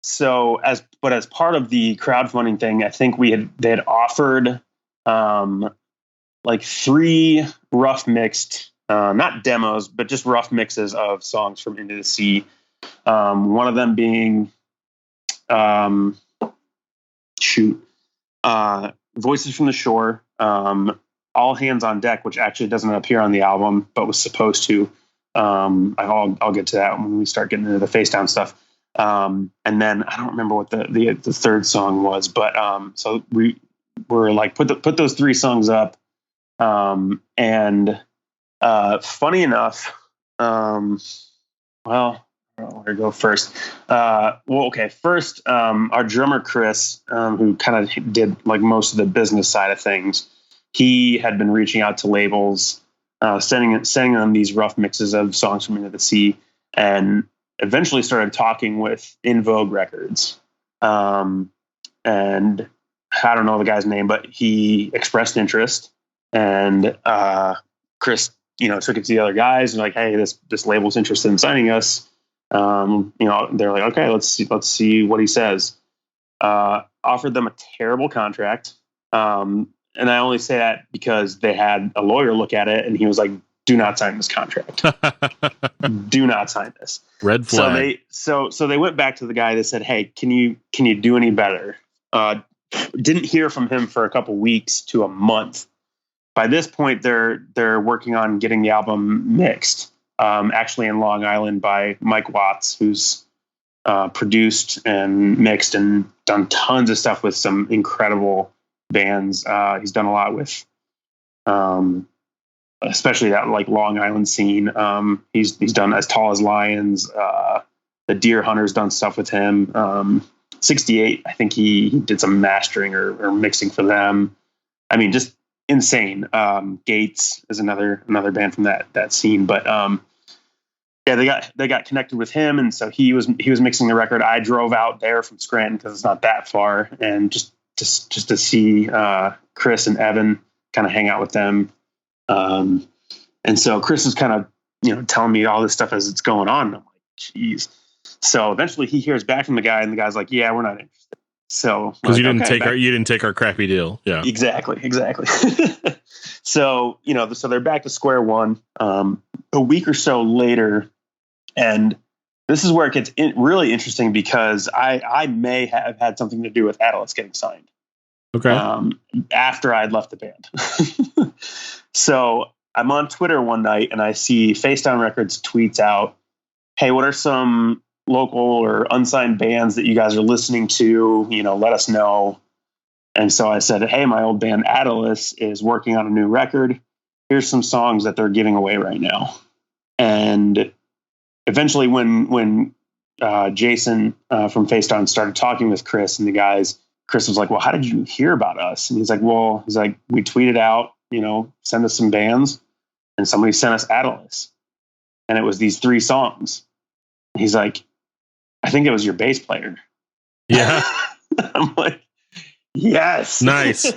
So as part of the crowdfunding thing, I think they had offered like 3 rough mixed, not demos, but just rough mixes of songs from Into the Sea. One of them being Voices from the Shore, All Hands on Deck, which actually doesn't appear on the album, but was supposed to. I'll get to that when we start getting into the Facedown stuff. And then I don't remember what the third song was, but so we were like put those 3 songs up. And funny enough, where to go first? First, our drummer Chris, who kind of did like most of the business side of things, he had been reaching out to labels, sending them these rough mixes of songs from Into the Sea, and eventually started talking with In Vogue Records. And I don't know the guy's name, but he expressed interest, and Chris, took it to the other guys and like, hey, this label's interested in signing us. They're like, okay, let's see what he says. Offered them a terrible contract. And I only say that because they had a lawyer look at it and he was like, do not sign this contract. Do not sign this. Red flag. So they went back to the guy that said, hey, can you do any better? Didn't hear from him for a couple weeks to a month. By this point, they're working on getting the album mixed, actually in Long Island by Mike Watts, who's produced and mixed and done tons of stuff with some incredible bands. He's done a lot with, especially that like Long Island scene. He's done As Tall as Lions. The Deer Hunter's done stuff with him. 68, I think he did some mastering or mixing for them. I mean, just insane. Gates is another band from that scene, but yeah, they got connected with him, and so he was mixing the record. I drove out there from Scranton because it's not that far, and just to see Chris and Evan, kind of hang out with them. And so Chris is kind of telling me all this stuff as it's going on. And I'm like, geez. So eventually he hears back from the guy, and the guy's like, yeah, we're not interested. So because you didn't take our crappy deal. Yeah, exactly. So so they're back to square one. A week or so later, and this is where it gets really interesting because I may have had something to do with Attalus getting signed. Okay. After I'd left the band. So I'm on Twitter one night and I see Facedown Records tweets out, hey, what are some local or unsigned bands that you guys are listening to? Let us know. And so I said, hey, my old band Attalus is working on a new record. Here's some songs that they're giving away right now. And eventually when Jason from Facedown started talking with Chris and the guys, Chris was like, well, how did you hear about us? And he's like, we tweeted out, send us some bands, and somebody sent us Attalus. And it was these 3 songs. And he's like, I think it was your bass player. Yeah. I'm like, yes. Nice.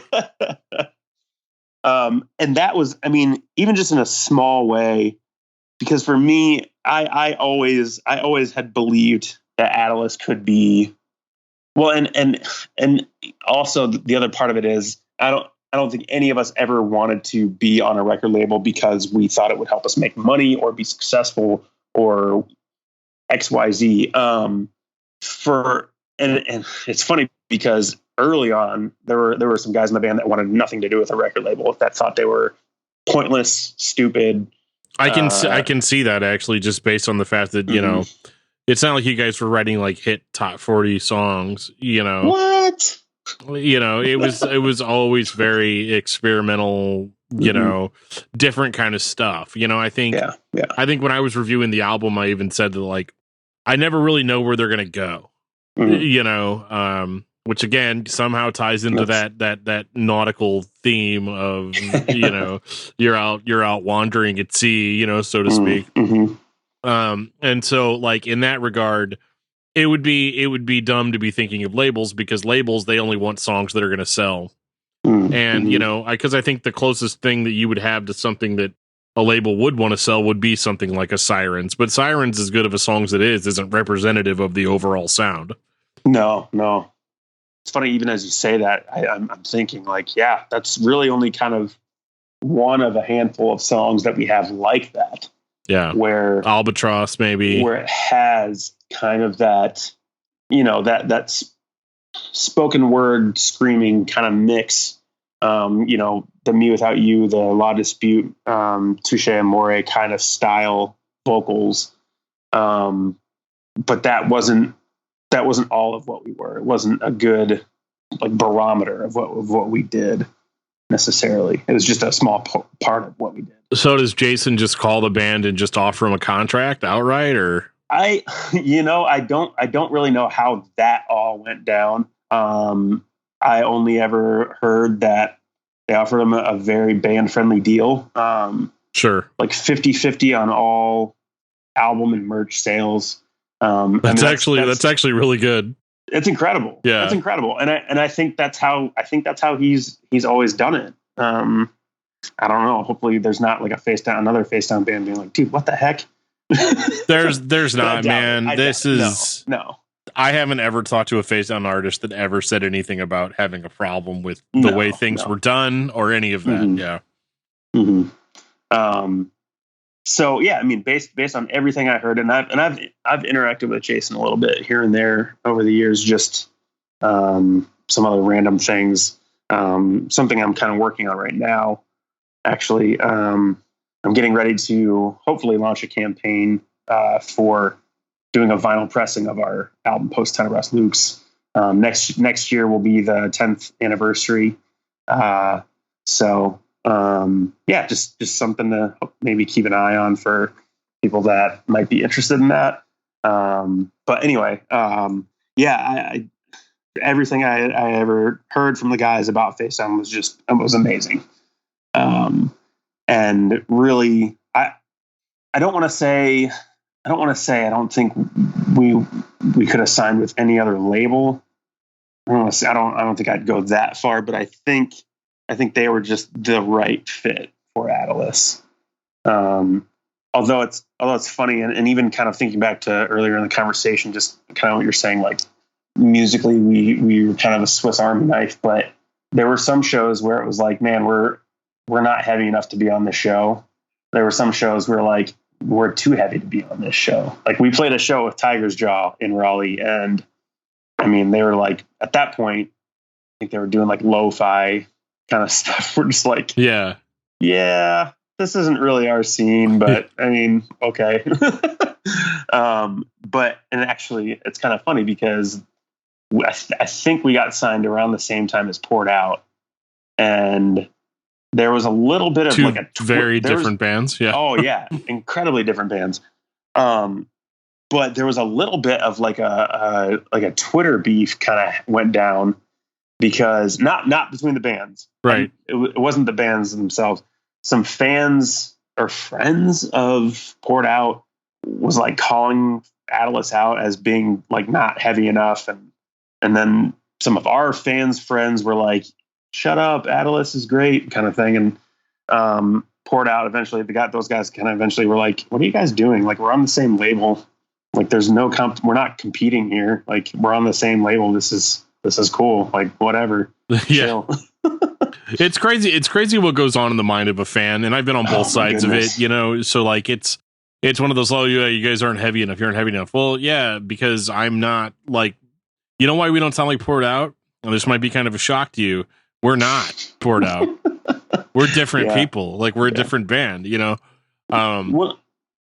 And that was, even just in a small way, because for me, I always had believed that Attalus could be, well, and also the other part of it is I don't think any of us ever wanted to be on a record label because we thought it would help us make money or be successful or XYZ. And it's funny because early on there were some guys in the band that wanted nothing to do with a record label, that thought they were pointless, stupid. I can see that actually, just based on the fact that it's not like you guys were writing like hit top 40 songs. What? It was always very experimental. Different kind of stuff. I think. Yeah. I think when I was reviewing the album, I even said that like I never really know where they're gonna go. Which again somehow ties into that nautical theme of you're out wandering at sea, so to speak. And so like in that regard, it would be dumb to be thinking of labels, because labels, they only want songs that are going to sell. And because I think the closest thing that you would have to something that a label would want to sell would be something like a Sirens, but Sirens, as good of a song as it isn't representative of the overall sound. No. It's funny, even as you say that, I'm thinking like, yeah, that's really only kind of one of a handful of songs that we have like that. Yeah. Where Albatross, maybe, where it has kind of that, that spoken word screaming kind of mix. The Me Without You, the La Dispute, Touche Amore kind of style vocals. But that wasn't all of what we were. It wasn't a good like barometer of what we did necessarily. It was just a small part of what we did. So does Jason just call the band and just offer him a contract outright, or? I don't really know how that all went down. I only ever heard that they offered him a very band friendly deal. Sure. Like 50-50 on all album and merch sales. That's actually really good. It's incredible. Yeah, it's incredible, and I think that's how he's always done it. I don't know. Hopefully, there's not like another Facedown band being like, dude, what the heck? There's not, man. No. I haven't ever talked to a Facedown artist that ever said anything about having a problem with the way things were done or any of that. Mm-hmm. Yeah. Mm-hmm. So yeah, I mean, based on everything I heard, and I've interacted with Jason a little bit here and there over the years, just some other random things. Something I'm kind of working on right now. Actually, I'm getting ready to hopefully launch a campaign for doing a vinyl pressing of our album Post Tenebras Lux. Next year will be the 10th anniversary. Just something to maybe keep an eye on for people that might be interested in that. But anyway, everything I ever heard from the guys about Facedown was amazing. And really, I don't want to say I don't think we could have signed with any other label. I don't think I'd go that far, but I think they were just the right fit for Attalus. Although it's funny, and even kind of thinking back to earlier in the conversation, just kind of what you're saying, like musically we were kind of a Swiss Army knife, but there were some shows where it was like, man, we're not heavy enough to be on the show. There were some shows where like we're too heavy to be on this show. Like we played a show with Tiger's Jaw in Raleigh, and I mean they were like at that point, I think they were doing like lo-fi kind of stuff. We're just like, yeah, this isn't really our scene, but I mean, okay. And actually it's kind of funny because I think we got signed around the same time as Poured Out, and there was a little bit of two like a very different bands. Yeah. Oh yeah. Incredibly different bands. But there was a little bit of like a Twitter beef kind of went down because not between the bands, right? It wasn't the bands themselves. Some fans or friends of Poured Out was like calling Attalus out as being like not heavy enough. And then some of our friends were like, shut up, Attalus is great kind of thing. And Poured Out eventually, those guys kind of eventually were like, what are you guys doing? Like, we're on the same label. Like, there's no we're not competing here. Like, we're on the same label. This is cool. Like, whatever. Yeah. It's crazy. It's crazy what goes on in the mind of a fan. And I've been on both sides of it, you know? So like, it's one of those, you guys aren't heavy enough. You aren't heavy enough. Well, yeah, because I'm not like, you know why we don't sound like Poured Out? Well, this might be kind of a shock to you. We're not Poured Out. We're different people. Like we're a different band, you know? Well,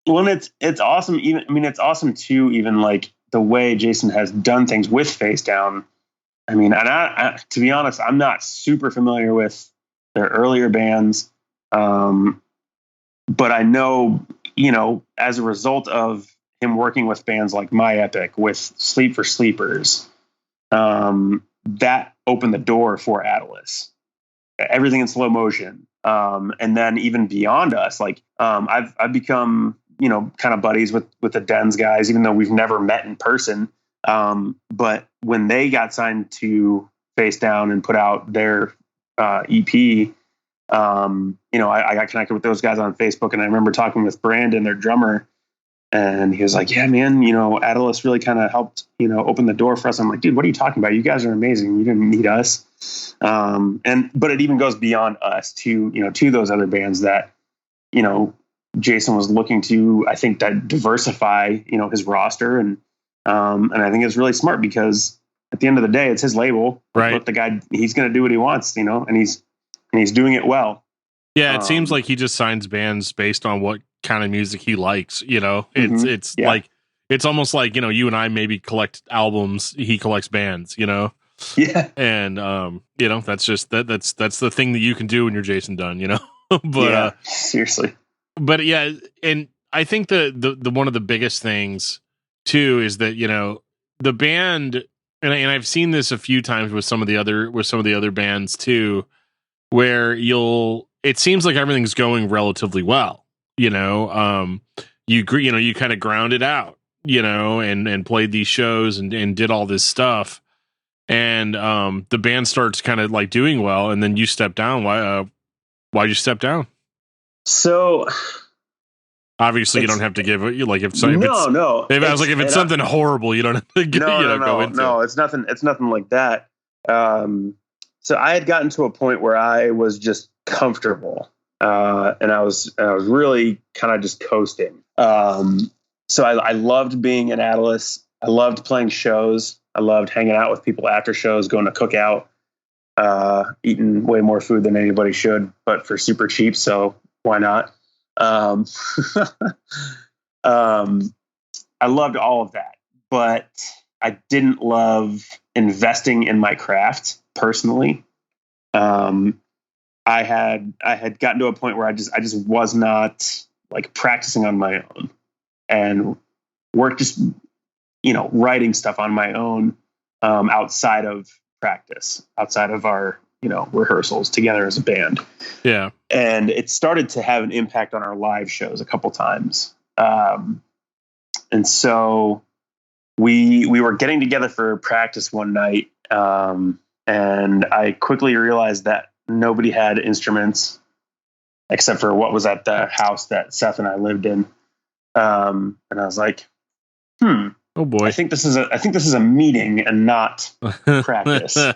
it's awesome. It's awesome too, even like the way Jason has done things with Facedown. I mean, and I, to be honest, I'm not super familiar with their earlier bands. But I know, you know, as a result of him working with bands like My Epic, with Sleep for Sleepers, that opened the door for Attalus. Everything in slow motion. And then even beyond us, like I've become, you know, kind of buddies with the Dens guys, even though we've never met in person. But when they got signed to Facedown and put out their EP, you know, I got connected with those guys on Facebook, and I remember talking with Brandon, their drummer, and he was like, yeah, man, you know, Attalus really kind of helped, you know, open the door for us. I'm like, dude, what are you talking about? You guys are amazing. You didn't need us. But it even goes beyond us to, you know, to those other bands that, you know, Jason was looking to, I think, that diversify, you know, his roster. And I think it's really smart because at the end of the day, it's his label. Right. Let the guy, he's going to do what he wants, you know, and he's doing it well. Yeah. It seems like he just signs bands based on what kind of music he likes, you know. It's like, it's almost like, you know, you and I maybe collect albums, he collects bands, you know. Yeah. And you know, that's just that's the thing that you can do when you're Jason Dunn, you know. But seriously. But yeah, and I think the one of the biggest things too is that, you know, the band, and I've seen this a few times with some of the other bands too, where it seems like everything's going relatively well, you know. You kind of ground it out, and played these shows and did all this stuff. And the band starts kind of like doing well, and then you step down. Why'd you step down? So obviously you don't have to give it, like if something if it's something horrible, you don't have to go into. No, it's nothing like that. So I had gotten to a point where I was just comfortable, and I was really kind of just coasting. So I loved being in Attalus. I loved playing shows. I loved hanging out with people after shows, going to cookout, eating way more food than anybody should, but for super cheap. So why not? I loved all of that, but I didn't love investing in my craft personally. I had gotten to a point where I just was not like practicing on my own and writing stuff on my own, outside of practice, outside of our, rehearsals together as a band. Yeah. And it started to have an impact on our live shows a couple times. And so we were getting together for practice one night. And I quickly realized that nobody had instruments except for what was at the house that Seth and I lived in. And I was like, oh boy, I think this is a meeting and not practice. So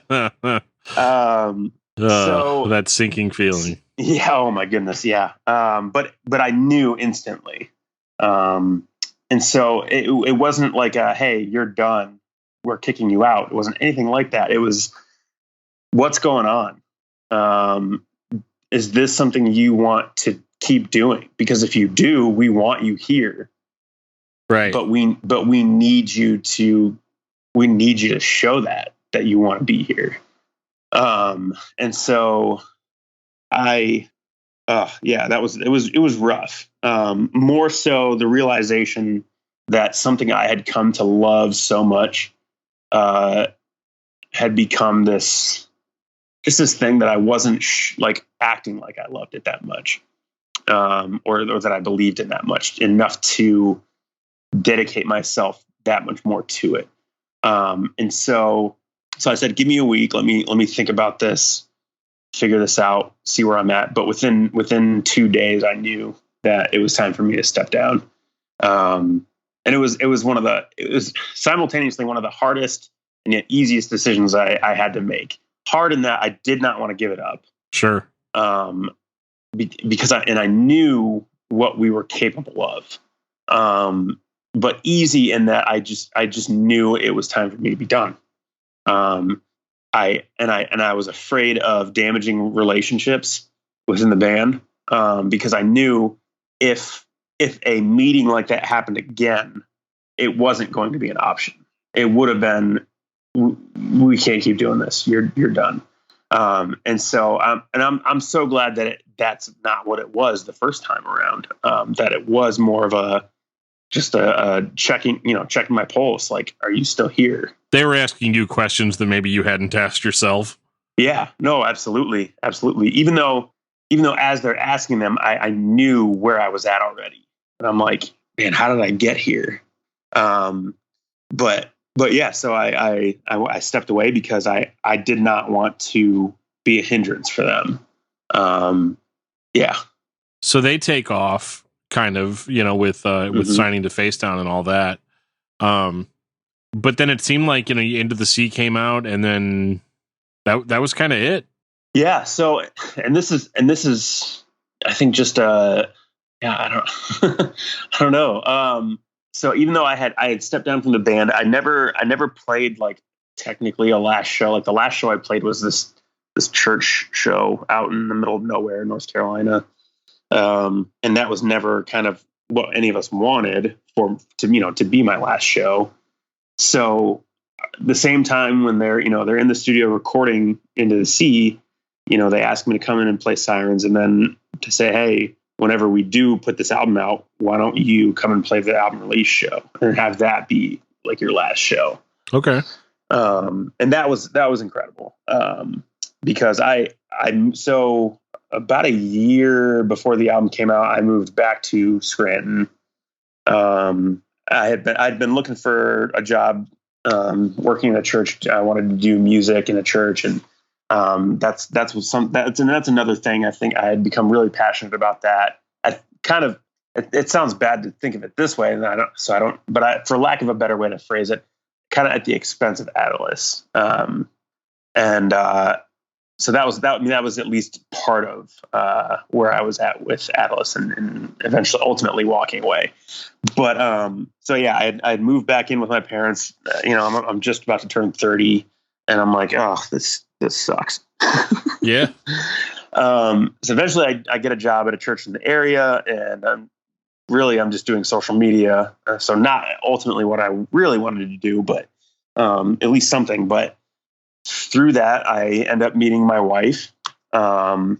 that sinking feeling. Yeah. Oh my goodness. Yeah. But I knew instantly. And so it wasn't like hey, you're done, we're kicking you out. It wasn't anything like that. It was, what's going on? Is this something you want to keep doing? Because if you do, we want you here. Right. But we need you to show that you want to be here. And so it was rough. More so the realization that something I had come to love so much, had become this thing that I wasn't acting like I loved it that much. Or that I believed in that much enough to dedicate myself that much more to it. And so I said, give me a week. Let me think about this, figure this out, see where I'm at. But within 2 days, I knew that it was time for me to step down. And it was simultaneously one of the hardest and yet easiest decisions I had to make. Hard in that I did not want to give it up. Sure. Because I knew what we were capable of. But easy in that I just knew it was time for me to be done. I was afraid of damaging relationships within the band, because I knew if a meeting like that happened again, it wasn't going to be an option. It would have been, we can't keep doing this. You're done. And so I'm so glad that that's not what it was the first time around. That it was more of a checking my pulse. Like, are you still here? They were asking you questions that maybe you hadn't asked yourself. Yeah, no, absolutely. Absolutely. Even though as they're asking them, I knew where I was at already. And I'm like, man, how did I get here? But yeah, so I stepped away because I did not want to be a hindrance for them. Yeah. So they take off kind of, with signing to Facedown and all that. But then it seemed like, Into the Sea came out, and then that was kind of it. Yeah. So, and this is, I think just, I don't know. So even though I had stepped down from the band, I never played like technically a last show. Like the last show I played was this church show out in the middle of nowhere, North Carolina. And that was never kind of what any of us wanted to be my last show. So the same time when they're in the studio recording Into the Sea, they asked me to come in and play Sirens, and then to say, hey, whenever we do put this album out, why don't you come and play the album release show and have that be like your last show? Okay. And that was incredible. Because I'm so about a year before the album came out, I moved back to Scranton. I'd been looking for a job, working in a church. I wanted to do music in a church, and that's another thing. I think I had become really passionate about that. It sounds bad to think of it this way, and but for lack of a better way to phrase it, kind of at the expense of Attalus. So that was at least part of where I was at with Attalus, and eventually, ultimately walking away. But so yeah, I'd moved back in with my parents. I'm just about to turn 30, and I'm like, oh, this sucks. Yeah. So eventually, I get a job at a church in the area, and I'm just doing social media. So not ultimately what I really wanted to do, but at least something. But through that, I end up meeting my wife, and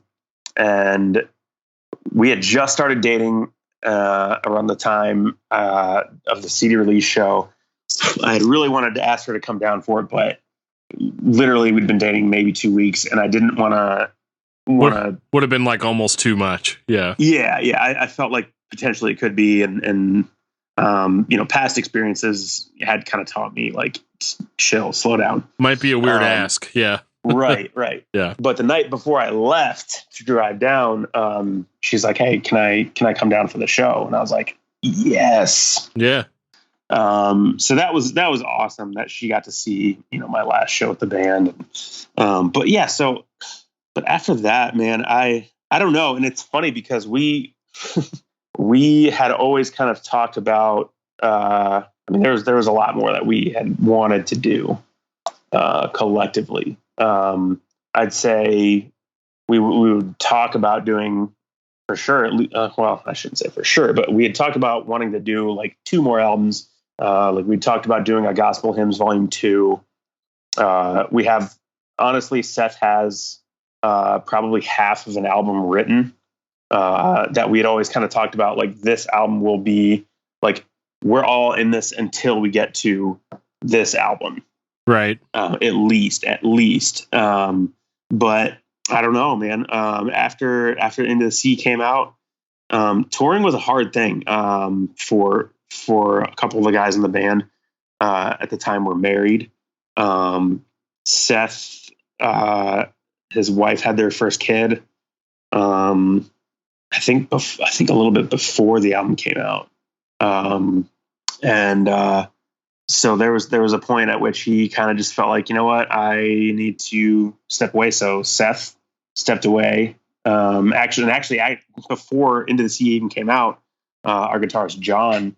we had just started dating around the time of the CD release show. I had really wanted to ask her to come down for it, but literally we'd been dating maybe 2 weeks, and I didn't want to. Would have been like almost too much. Yeah. Yeah. I felt like potentially it could be, and past experiences had kind of taught me like, chill, slow down. Might be a weird ask. Yeah. Right. Yeah. But the night before I left to drive down, she's like, "Hey, can I come down for the show?" And I was like, "Yes." Yeah. So that was awesome that she got to see, my last show with the band. But after that, man, I don't know. And it's funny because we had always kind of talked about, there was a lot more that we had wanted to do collectively. I'd say we would talk about doing, for sure. I shouldn't say for sure, but we had talked about wanting to do like 2 more albums. Like we talked about doing a Gospel Hymns Volume 2. We have, honestly, Seth has probably half of an album written that we had always kind of talked about. Like, this album will be like, we're all in this until we get to this album. Right. At least. But I don't know, man. After Into the Sea came out, touring was a hard thing for a couple of the guys in the band. At the time, were married. Seth, his wife had their first kid. I think a little bit before the album came out. So there was a point at which he kind of just felt like, you know what, I need to step away. So Seth stepped away. Actually, before Into the Sea even came out, our guitarist John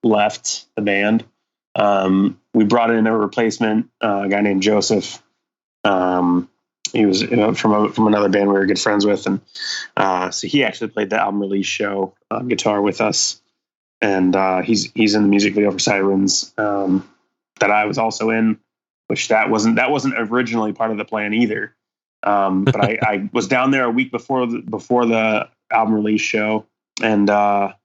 left the band. We brought in a replacement, a guy named Joseph. He was from another band we were good friends with, and so he actually played the album release show on guitar with us. And he's in the music video for Sirens that I was also in, which that wasn't originally part of the plan either. But I was down there a week before the album release show, and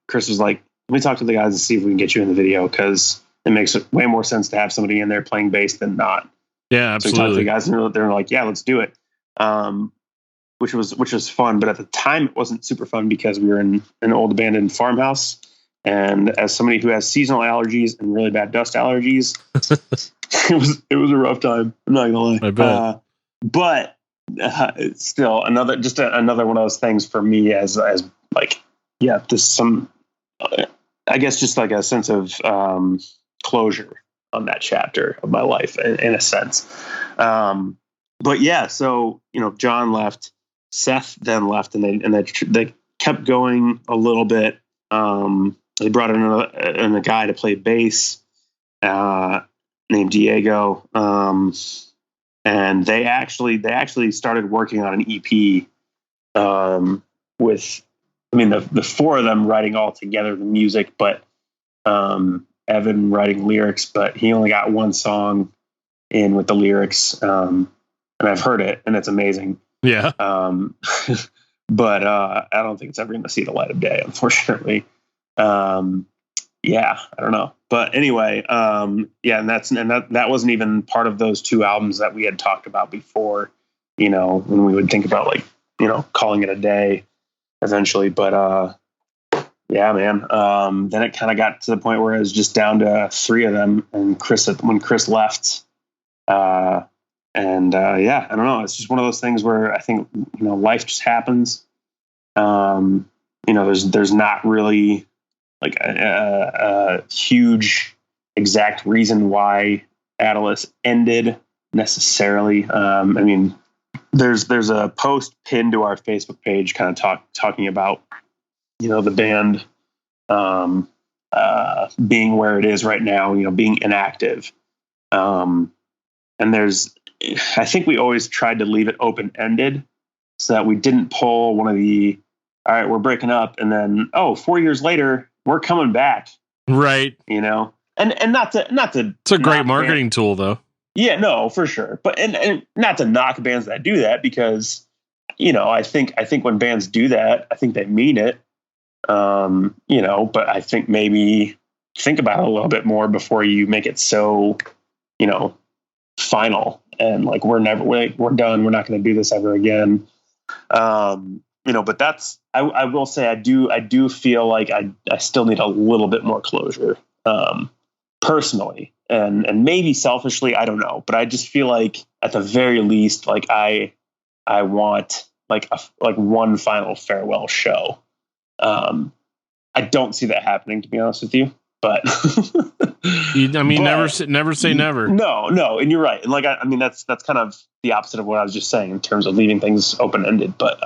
Chris was like, "Let me talk to the guys and see if we can get you in the video, because it makes way more sense to have somebody in there playing bass than not." Yeah, absolutely. So we talked to the guys, and they're like, "Yeah, let's do it," which was fun. But at the time, it wasn't super fun because we were in an old abandoned farmhouse. And as somebody who has seasonal allergies and really bad dust allergies, it was a rough time. I'm not gonna lie. I bet. But it's still another one of those things for me as like, yeah, I guess just like a sense of closure on that chapter of my life in a sense. But yeah, so John left, Seth then left, and they kept going a little bit. They brought in a guy to play bass named Diego, and they actually started working on an EP with, the 4 of them writing all together the music, but Evan writing lyrics, but he only got 1 song in with the lyrics, and I've heard it, and it's amazing. Yeah. But I don't think it's ever going to see the light of day, unfortunately. Yeah, I don't know. But anyway, yeah, and that wasn't even part of those 2 albums that we had talked about before, when we would think about, like, calling it a day eventually. But Yeah, man. Then it kind of got to the point where it was just down to 3 of them, and when Chris left, yeah, I don't know. It's just one of those things where I think life just happens. There's not really like a huge exact reason why Attalus ended necessarily. I mean, there's a post pinned to our Facebook page, kind of talking about the band being where it is right now, being inactive. And I think we always tried to leave it open ended so that we didn't pull one of the, all right, we're breaking up, and then 4 years later we're coming back, right? And not to it's a great marketing tool, though. Yeah, no, for sure. But and not to knock bands that do that, because I think when bands do that, I think they mean it. But I think maybe think about it a little bit more before you make it so, final and like we're done. We're not going to do this ever again. But that's I will say I do feel like I still need a little bit more closure, personally, and maybe selfishly, I don't know, but I just feel like at the very least, like I want like one final farewell show. I don't see that happening, to be honest with you, but never say never. No. And you're right. And like, I mean, that's kind of the opposite of what I was just saying in terms of leaving things open-ended. But,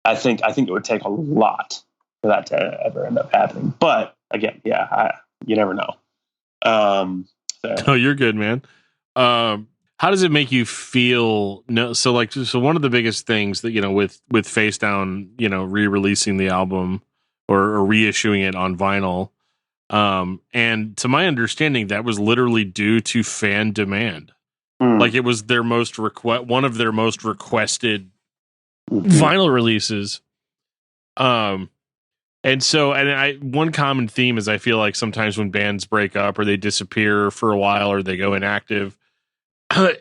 I think it would take a lot for that to ever end up happening. But again, you never know. Oh, you're good, man. How does it make you feel? No, so one of the biggest things that with Facedown, re-releasing the album or reissuing it on vinyl, and to my understanding, that was literally due to fan demand. Like it was their one of their most requested vinyl releases. One common theme is I feel like sometimes when bands break up or they disappear for a while or they go inactive,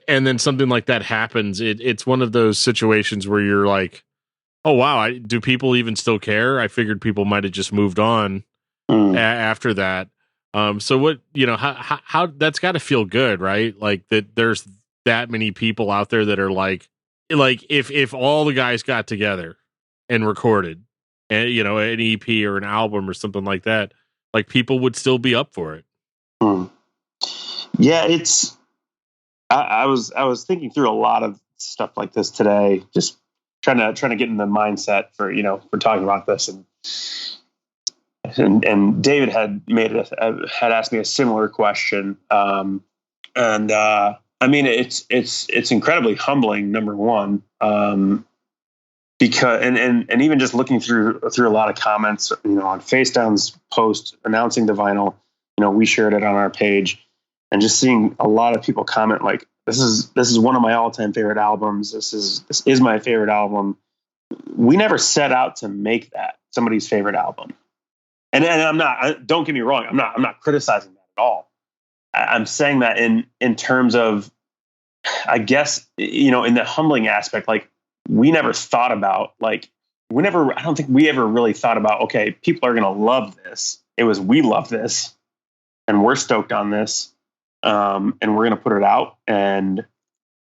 and then something like that happens, it's one of those situations where you're like, oh wow, do people even still care? I figured people might have just moved on after that. So what, how that's got to feel good, right? Like that there's that many people out there that are like if all the guys got together and recorded and an EP or an album or something like that, like people would still be up for it. Yeah, it's I was thinking through a lot of stuff like this today, just trying to get in the mindset for talking about this, and David had asked me a similar question, I mean it's incredibly humbling, number one, because and even just looking through a lot of comments, on Facedown's post announcing the vinyl, we shared it on our page, and just seeing a lot of people comment like, this is one of my all-time favorite albums. This is my favorite album. We never set out to make that somebody's favorite album. And I'm not, don't get me wrong. I'm not criticizing that at all. I'm saying that in terms of, I guess, in the humbling aspect, like we never thought about, I don't think we ever really thought about, okay, people are going to love this. It was, we love this and we're stoked on this. And we're going to put it out and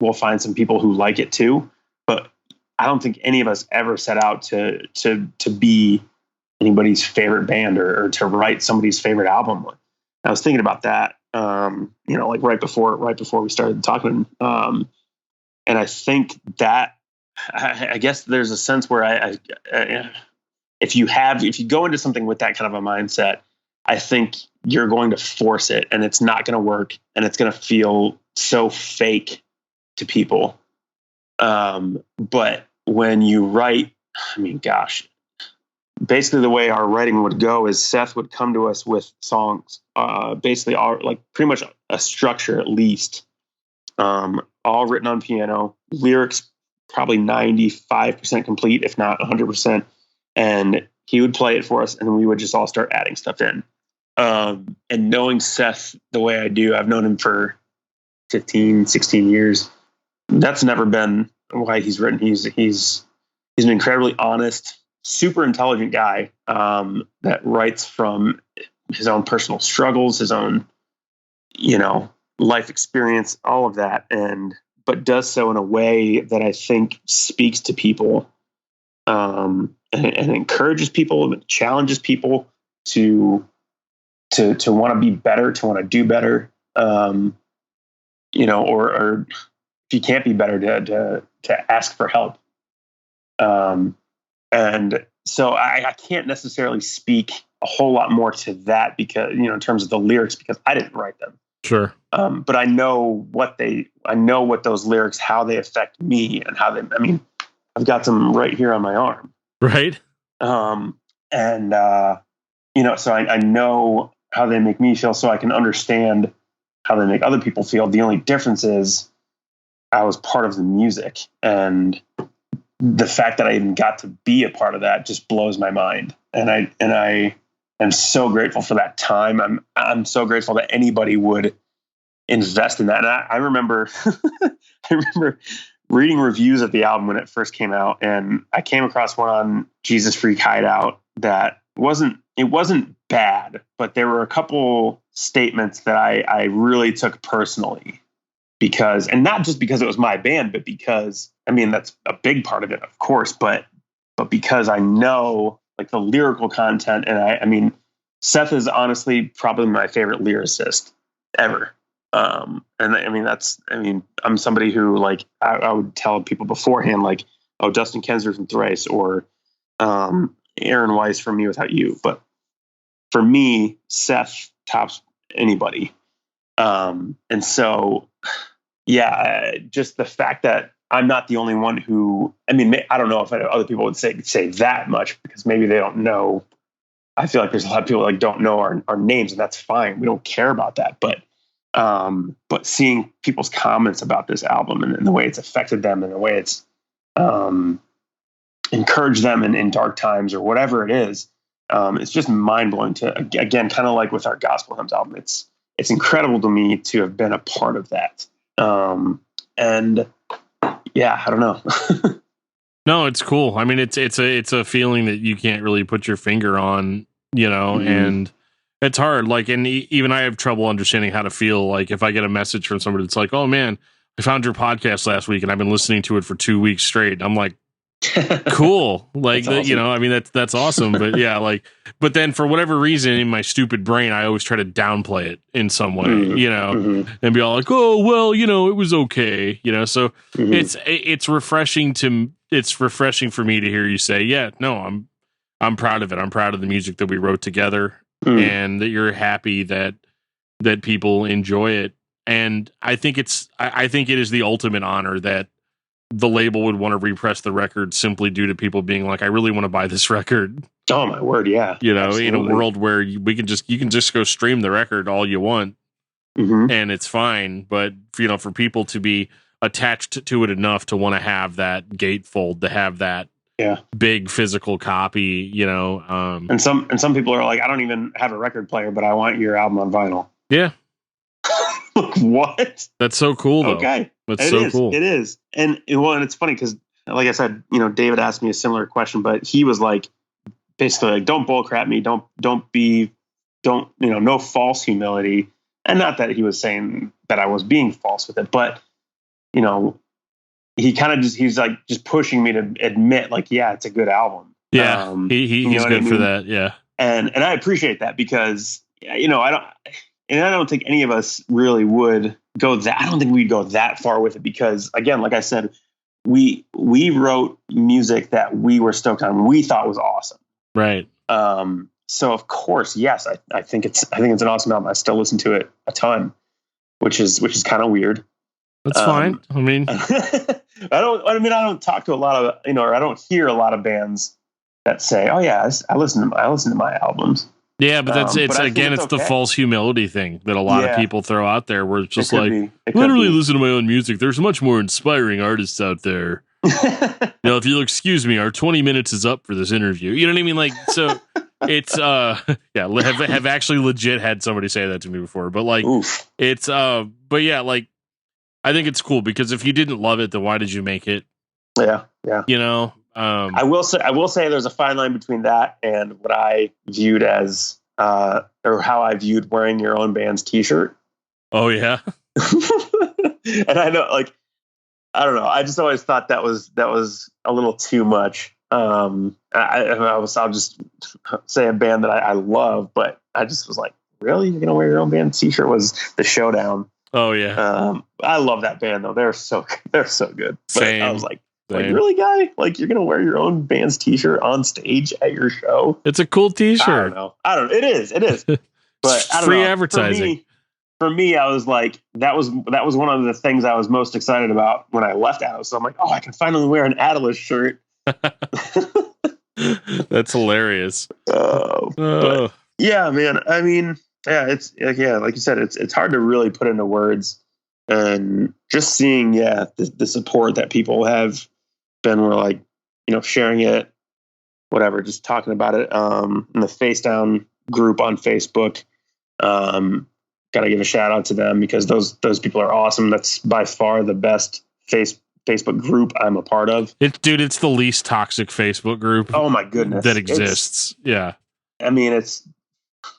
we'll find some people who like it too. But I don't think any of us ever set out to be anybody's favorite band or to write somebody's favorite album. I was thinking about that, like right before we started talking. And I think that, I guess there's a sense where if you go into something with that kind of a mindset, I think you're going to force it and it's not going to work and it's going to feel so fake to people. But when you write, I mean, gosh, basically the way our writing would go is Seth would come to us with songs, basically all like pretty much a structure, at least, all written on piano, lyrics, probably 95% complete, if not 100%. And he would play it for us and we would just all start adding stuff in. And knowing Seth the way I do, I've known him for 15, 16 years. That's never been why he's written. He's been incredibly honest. super intelligent guy that writes from his own personal struggles, his own, life experience, all of that, but does so in a way that I think speaks to people, and encourages people, and challenges people to want to be better, to want to do better, or if you can't be better, to ask for help. And so I can't necessarily speak a whole lot more to that because, in terms of the lyrics, because I didn't write them. Sure. But I know what those lyrics, how they affect me, and I've got them right here on my arm. Right. So I know how they make me feel, so I can understand how they make other people feel. The only difference is I was part of the music, and the fact that I even got to be a part of that just blows my mind. And I am so grateful for that time. I'm so grateful that anybody would invest in that. And I remember, reading reviews of the album when it first came out, and I came across one on Jesus Freak Hideout that wasn't bad, but there were a couple statements that I really took personally. Because, and not just because it was my band, but because, that's a big part of it, of course, but because I know like the lyrical content, and Seth is honestly probably my favorite lyricist ever. I'm somebody who, like, I would tell people beforehand, like, oh, Dustin Kensrue from Thrice, or Aaron Weiss from Me Without You. But for me, Seth tops anybody. And so, yeah, just the fact that I'm not the only one who, I don't know if other people would say that much, because maybe they don't know. I feel like there's a lot of people that don't know our names, and that's fine. We don't care about that. But seeing people's comments about this album, and the way it's affected them, and the way it's encouraged them in dark times or whatever it is, it's just mind blowing to, again, kind of like with our Gospel Hymns album. It's incredible to me to have been a part of that. And yeah, I don't know. No, it's cool. It's a feeling that you can't really put your finger on, Mm-hmm. and it's hard. Like, and even I have trouble understanding how to feel. Like, if I get a message from somebody that's like, "Oh man, I found your podcast last week and I've been listening to it for 2 weeks straight." I'm like, cool. Like, That's awesome. That's awesome. But yeah, but then for whatever reason in my stupid brain, I always try to downplay it in some way, Mm-hmm. and be all like, "Oh, well, it was okay." So Mm-hmm. it's refreshing for me to hear you say, "Yeah, no, I'm proud of it. I'm proud of the music that we wrote together." Mm. And that you're happy that people enjoy it. And I think it is the ultimate honor that the label would want to repress the record simply due to people being like, I really want to buy this record. Oh my word. Yeah. Absolutely. In a world where you can just go stream the record all you want, Mm-hmm. and it's fine. But for people to be attached to it enough to want to have that gatefold, to have that big physical copy, and some people are like, I don't even have a record player, but I want your album on vinyl. Yeah. What? That's so cool though. Okay. That's so cool. It is. And it's funny because, like I said, David asked me a similar question, but he was like, basically like, don't bullcrap me. Don't no false humility. And not that he was saying that I was being false with it, but he kind of he's like just pushing me to admit, like, yeah, it's a good album. Yeah, he's good for that. Yeah, and I appreciate that, because I don't think any of us really would go that. I don't think we'd go that far with it, because, again, like I said, we wrote music that we were stoked on, we thought was awesome. Right. So of course, yes, I think it's an awesome album. I still listen to it a ton, which is kind of weird. That's fine. I don't talk to a lot of, or I don't hear a lot of bands that say, "Oh yeah, I listen to my albums." Yeah, but it's the false humility thing that a lot of people throw out there, where it's just like, I don't really listen to my own music. There's much more inspiring artists out there. If you'll excuse me, our 20 minutes is up for this interview. You know what I mean? Like, so it's have actually legit had somebody say that to me before, but like, oof. It's but yeah, like, I think it's cool, because if you didn't love it, then why did you make it? Yeah. I will say there's a fine line between that and what I viewed as or how I viewed wearing your own band's t-shirt. Oh yeah. And I know, like, I don't know. I just always thought that was a little too much. I'll just say a band that I love, but I just was like, really? You're gonna wear your own band t-shirt? Was the Showdown? Oh yeah. I love that band though. They're so good. But Same. I was like really, guy? Like, you're gonna wear your own band's t-shirt on stage at your show? It's a cool t-shirt. I don't know. It is. But I don't free know. advertising. For me, I was like, that was one of the things I was most excited about when I left Attalus. So I'm like, oh, I can finally wear an Attalus shirt. That's hilarious. But yeah, man. I mean, yeah, it's like you said, it's hard to really put into words, and just seeing the support that people have been, were like, sharing it, whatever, just talking about it in the Facedown group on Facebook. Got to give a shout out to them, because those people are awesome. That's by far the best Facebook group I'm a part of. It's the least toxic Facebook group. Oh my goodness, that exists. I mean, is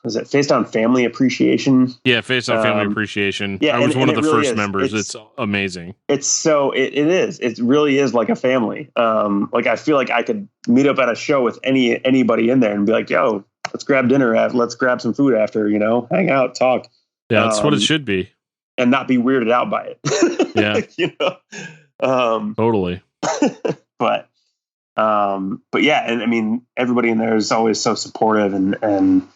it Facedown Family Appreciation? Yeah, Facedown Family Appreciation. Yeah, I was one of the really first is. members. It's amazing. It is. It really is like a family. Like, I feel like I could meet up at a show with anybody in there and be like, yo, let's grab dinner. Let's grab some food after, hang out, talk. Yeah, that's what it should be. And not be weirded out by it. Yeah. Totally. But yeah, and I mean, everybody in there is always so supportive and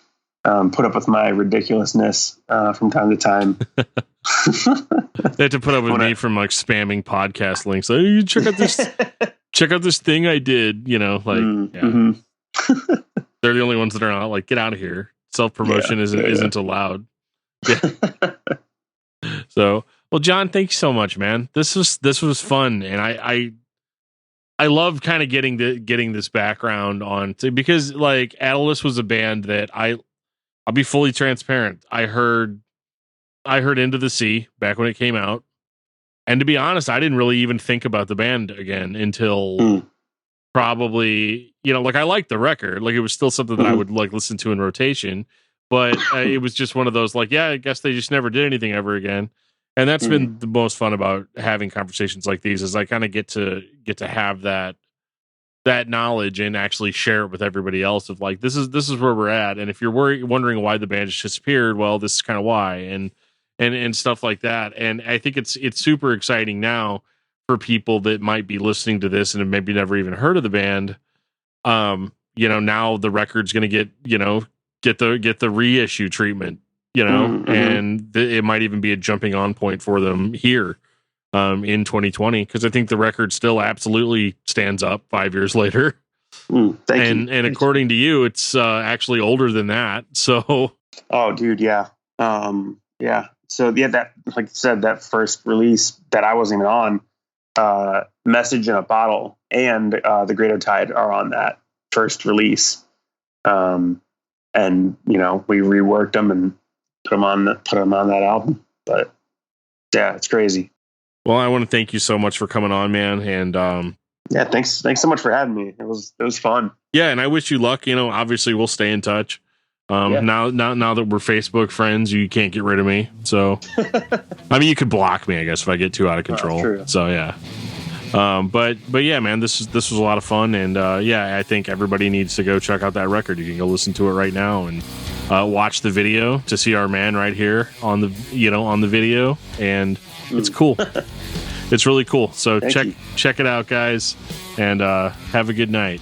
put up with my ridiculousness from time to time. They have to put up with me from like spamming podcast links. Like, hey, check out this thing I did. Mm-hmm. They're the only ones that are not like, get out of here. Self promotion isn't allowed. Yeah. So, well, John, thank you so much, man. This was fun, and I love kind of getting this background on, because like Attalus was a band that I'll be fully transparent. I heard Into the Sea back when it came out, and to be honest, I didn't really even think about the band again until probably, like, I liked the record, like it was still something that I would like listen to in rotation. But it was just one of those, like, I guess they just never did anything ever again. And that's been the most fun about having conversations like these, is I kind of get to have that knowledge and actually share it with everybody else of like, this is where we're at. And if you're wondering why the band just disappeared, well, this is kind of why, and stuff like that. And I think it's super exciting now for people that might be listening to this and have maybe never even heard of the band. Now the record's going to get the reissue treatment, and it might even be a jumping on point for them here in 2020, because I think the record still absolutely stands up 5 years later. Thank you. And according to you, it's actually older than that. So, oh, dude, yeah. So that, like you said, that first release that I wasn't even on, Message in a Bottle and The Greater Tide are on that first release. And we reworked them and put them on that album. But yeah, it's crazy. Well, I want to thank you so much for coming on, man. And yeah, thanks so much for having me. It was fun. Yeah, and I wish you luck. Obviously we'll stay in touch. Now that we're Facebook friends, you can't get rid of me. So I mean, you could block me, I guess, if I get too out of control. True. So yeah. But yeah, man, this was a lot of fun, and I think everybody needs to go check out that record. You can go listen to it right now and watch the video to see our man right here on the video, and it's cool. It's really cool. So check it out, guys, and have a good night.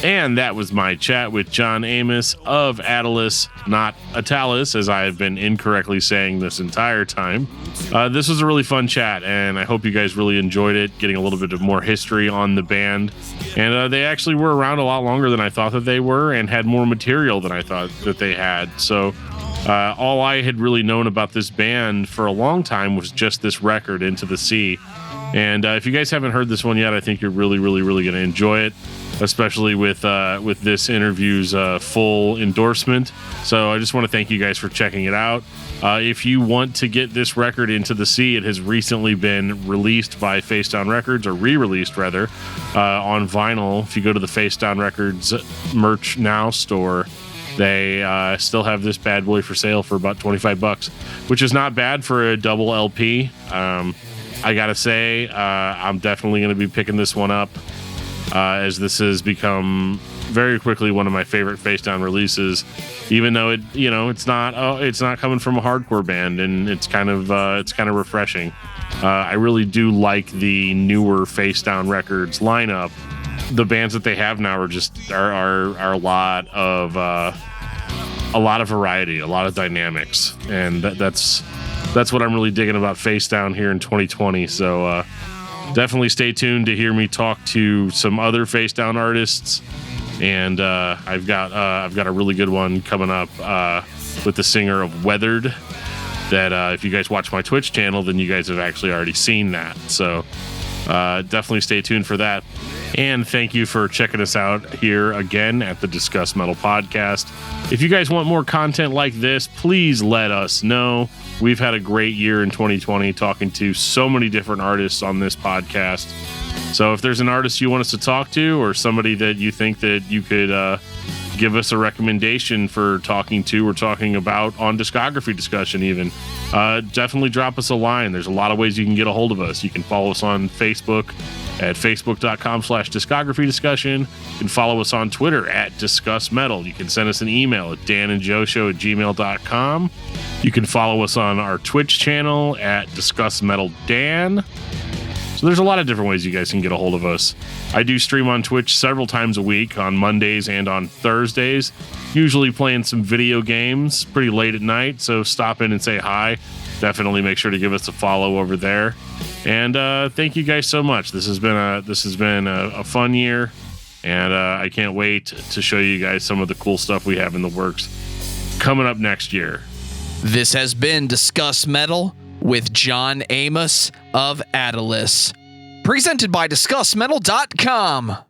And that was my chat with John Amos of Attalus, not Attalus, as I have been incorrectly saying this entire time. This was a really fun chat, and I hope you guys really enjoyed it, getting a little bit of more history on the band. And they actually were around a lot longer than I thought that they were, and had more material than I thought that they had. So all I had really known about this band for a long time was just this record, Into the Sea. And if you guys haven't heard this one yet, I think you're really, really, really going to enjoy it. especially with this interview's full endorsement. So I just want to thank you guys for checking it out. If you want to get this record into the sea, it has recently been released by Facedown Records, or re-released rather, on vinyl. If you go to the Facedown Records Merch Now store, they still have this bad boy for sale for about $25, which is not bad for a double LP. I gotta say, I'm definitely going to be picking this one up, as this has become very quickly one of my favorite Facedown releases, even though it's not coming from a hardcore band, and it's kind of refreshing. I really do like the newer Facedown Records lineup. The bands that they have now are a lot of variety, a lot of dynamics, and that's what I'm really digging about Facedown here in 2020. So definitely stay tuned to hear me talk to some other Facedown artists. And I've got a really good one coming up with the singer of Weathered, that if you guys watch my Twitch channel, then you guys have actually already seen that. So definitely stay tuned for that. And thank you for checking us out here again at the Discuss Metal Podcast. If you guys want more content like this, please let us know. We've had a great year in 2020 talking to so many different artists on this podcast. So if there's an artist you want us to talk to, or somebody that you think that you could give us a recommendation for talking to or talking about on discography discussion even, definitely drop us a line. There's a lot of ways you can get a hold of us. You can follow us on Facebook at facebook.com/discography discussion. You can follow us on Twitter at discussmetal. You can send us an email at danandjoeshow@gmail.com. You can follow us on our Twitch channel at discussmetaldan. So there's a lot of different ways you guys can get a hold of us. I do stream on Twitch several times a week, on Mondays and on Thursdays, usually playing some video games pretty late at night. So stop in and say hi. Definitely make sure to give us a follow over there. And thank you guys so much. This has been a fun year, and I can't wait to show you guys some of the cool stuff we have in the works coming up next year. This has been Discuss Metal with John Amos of Attalus, presented by discussmetal.com.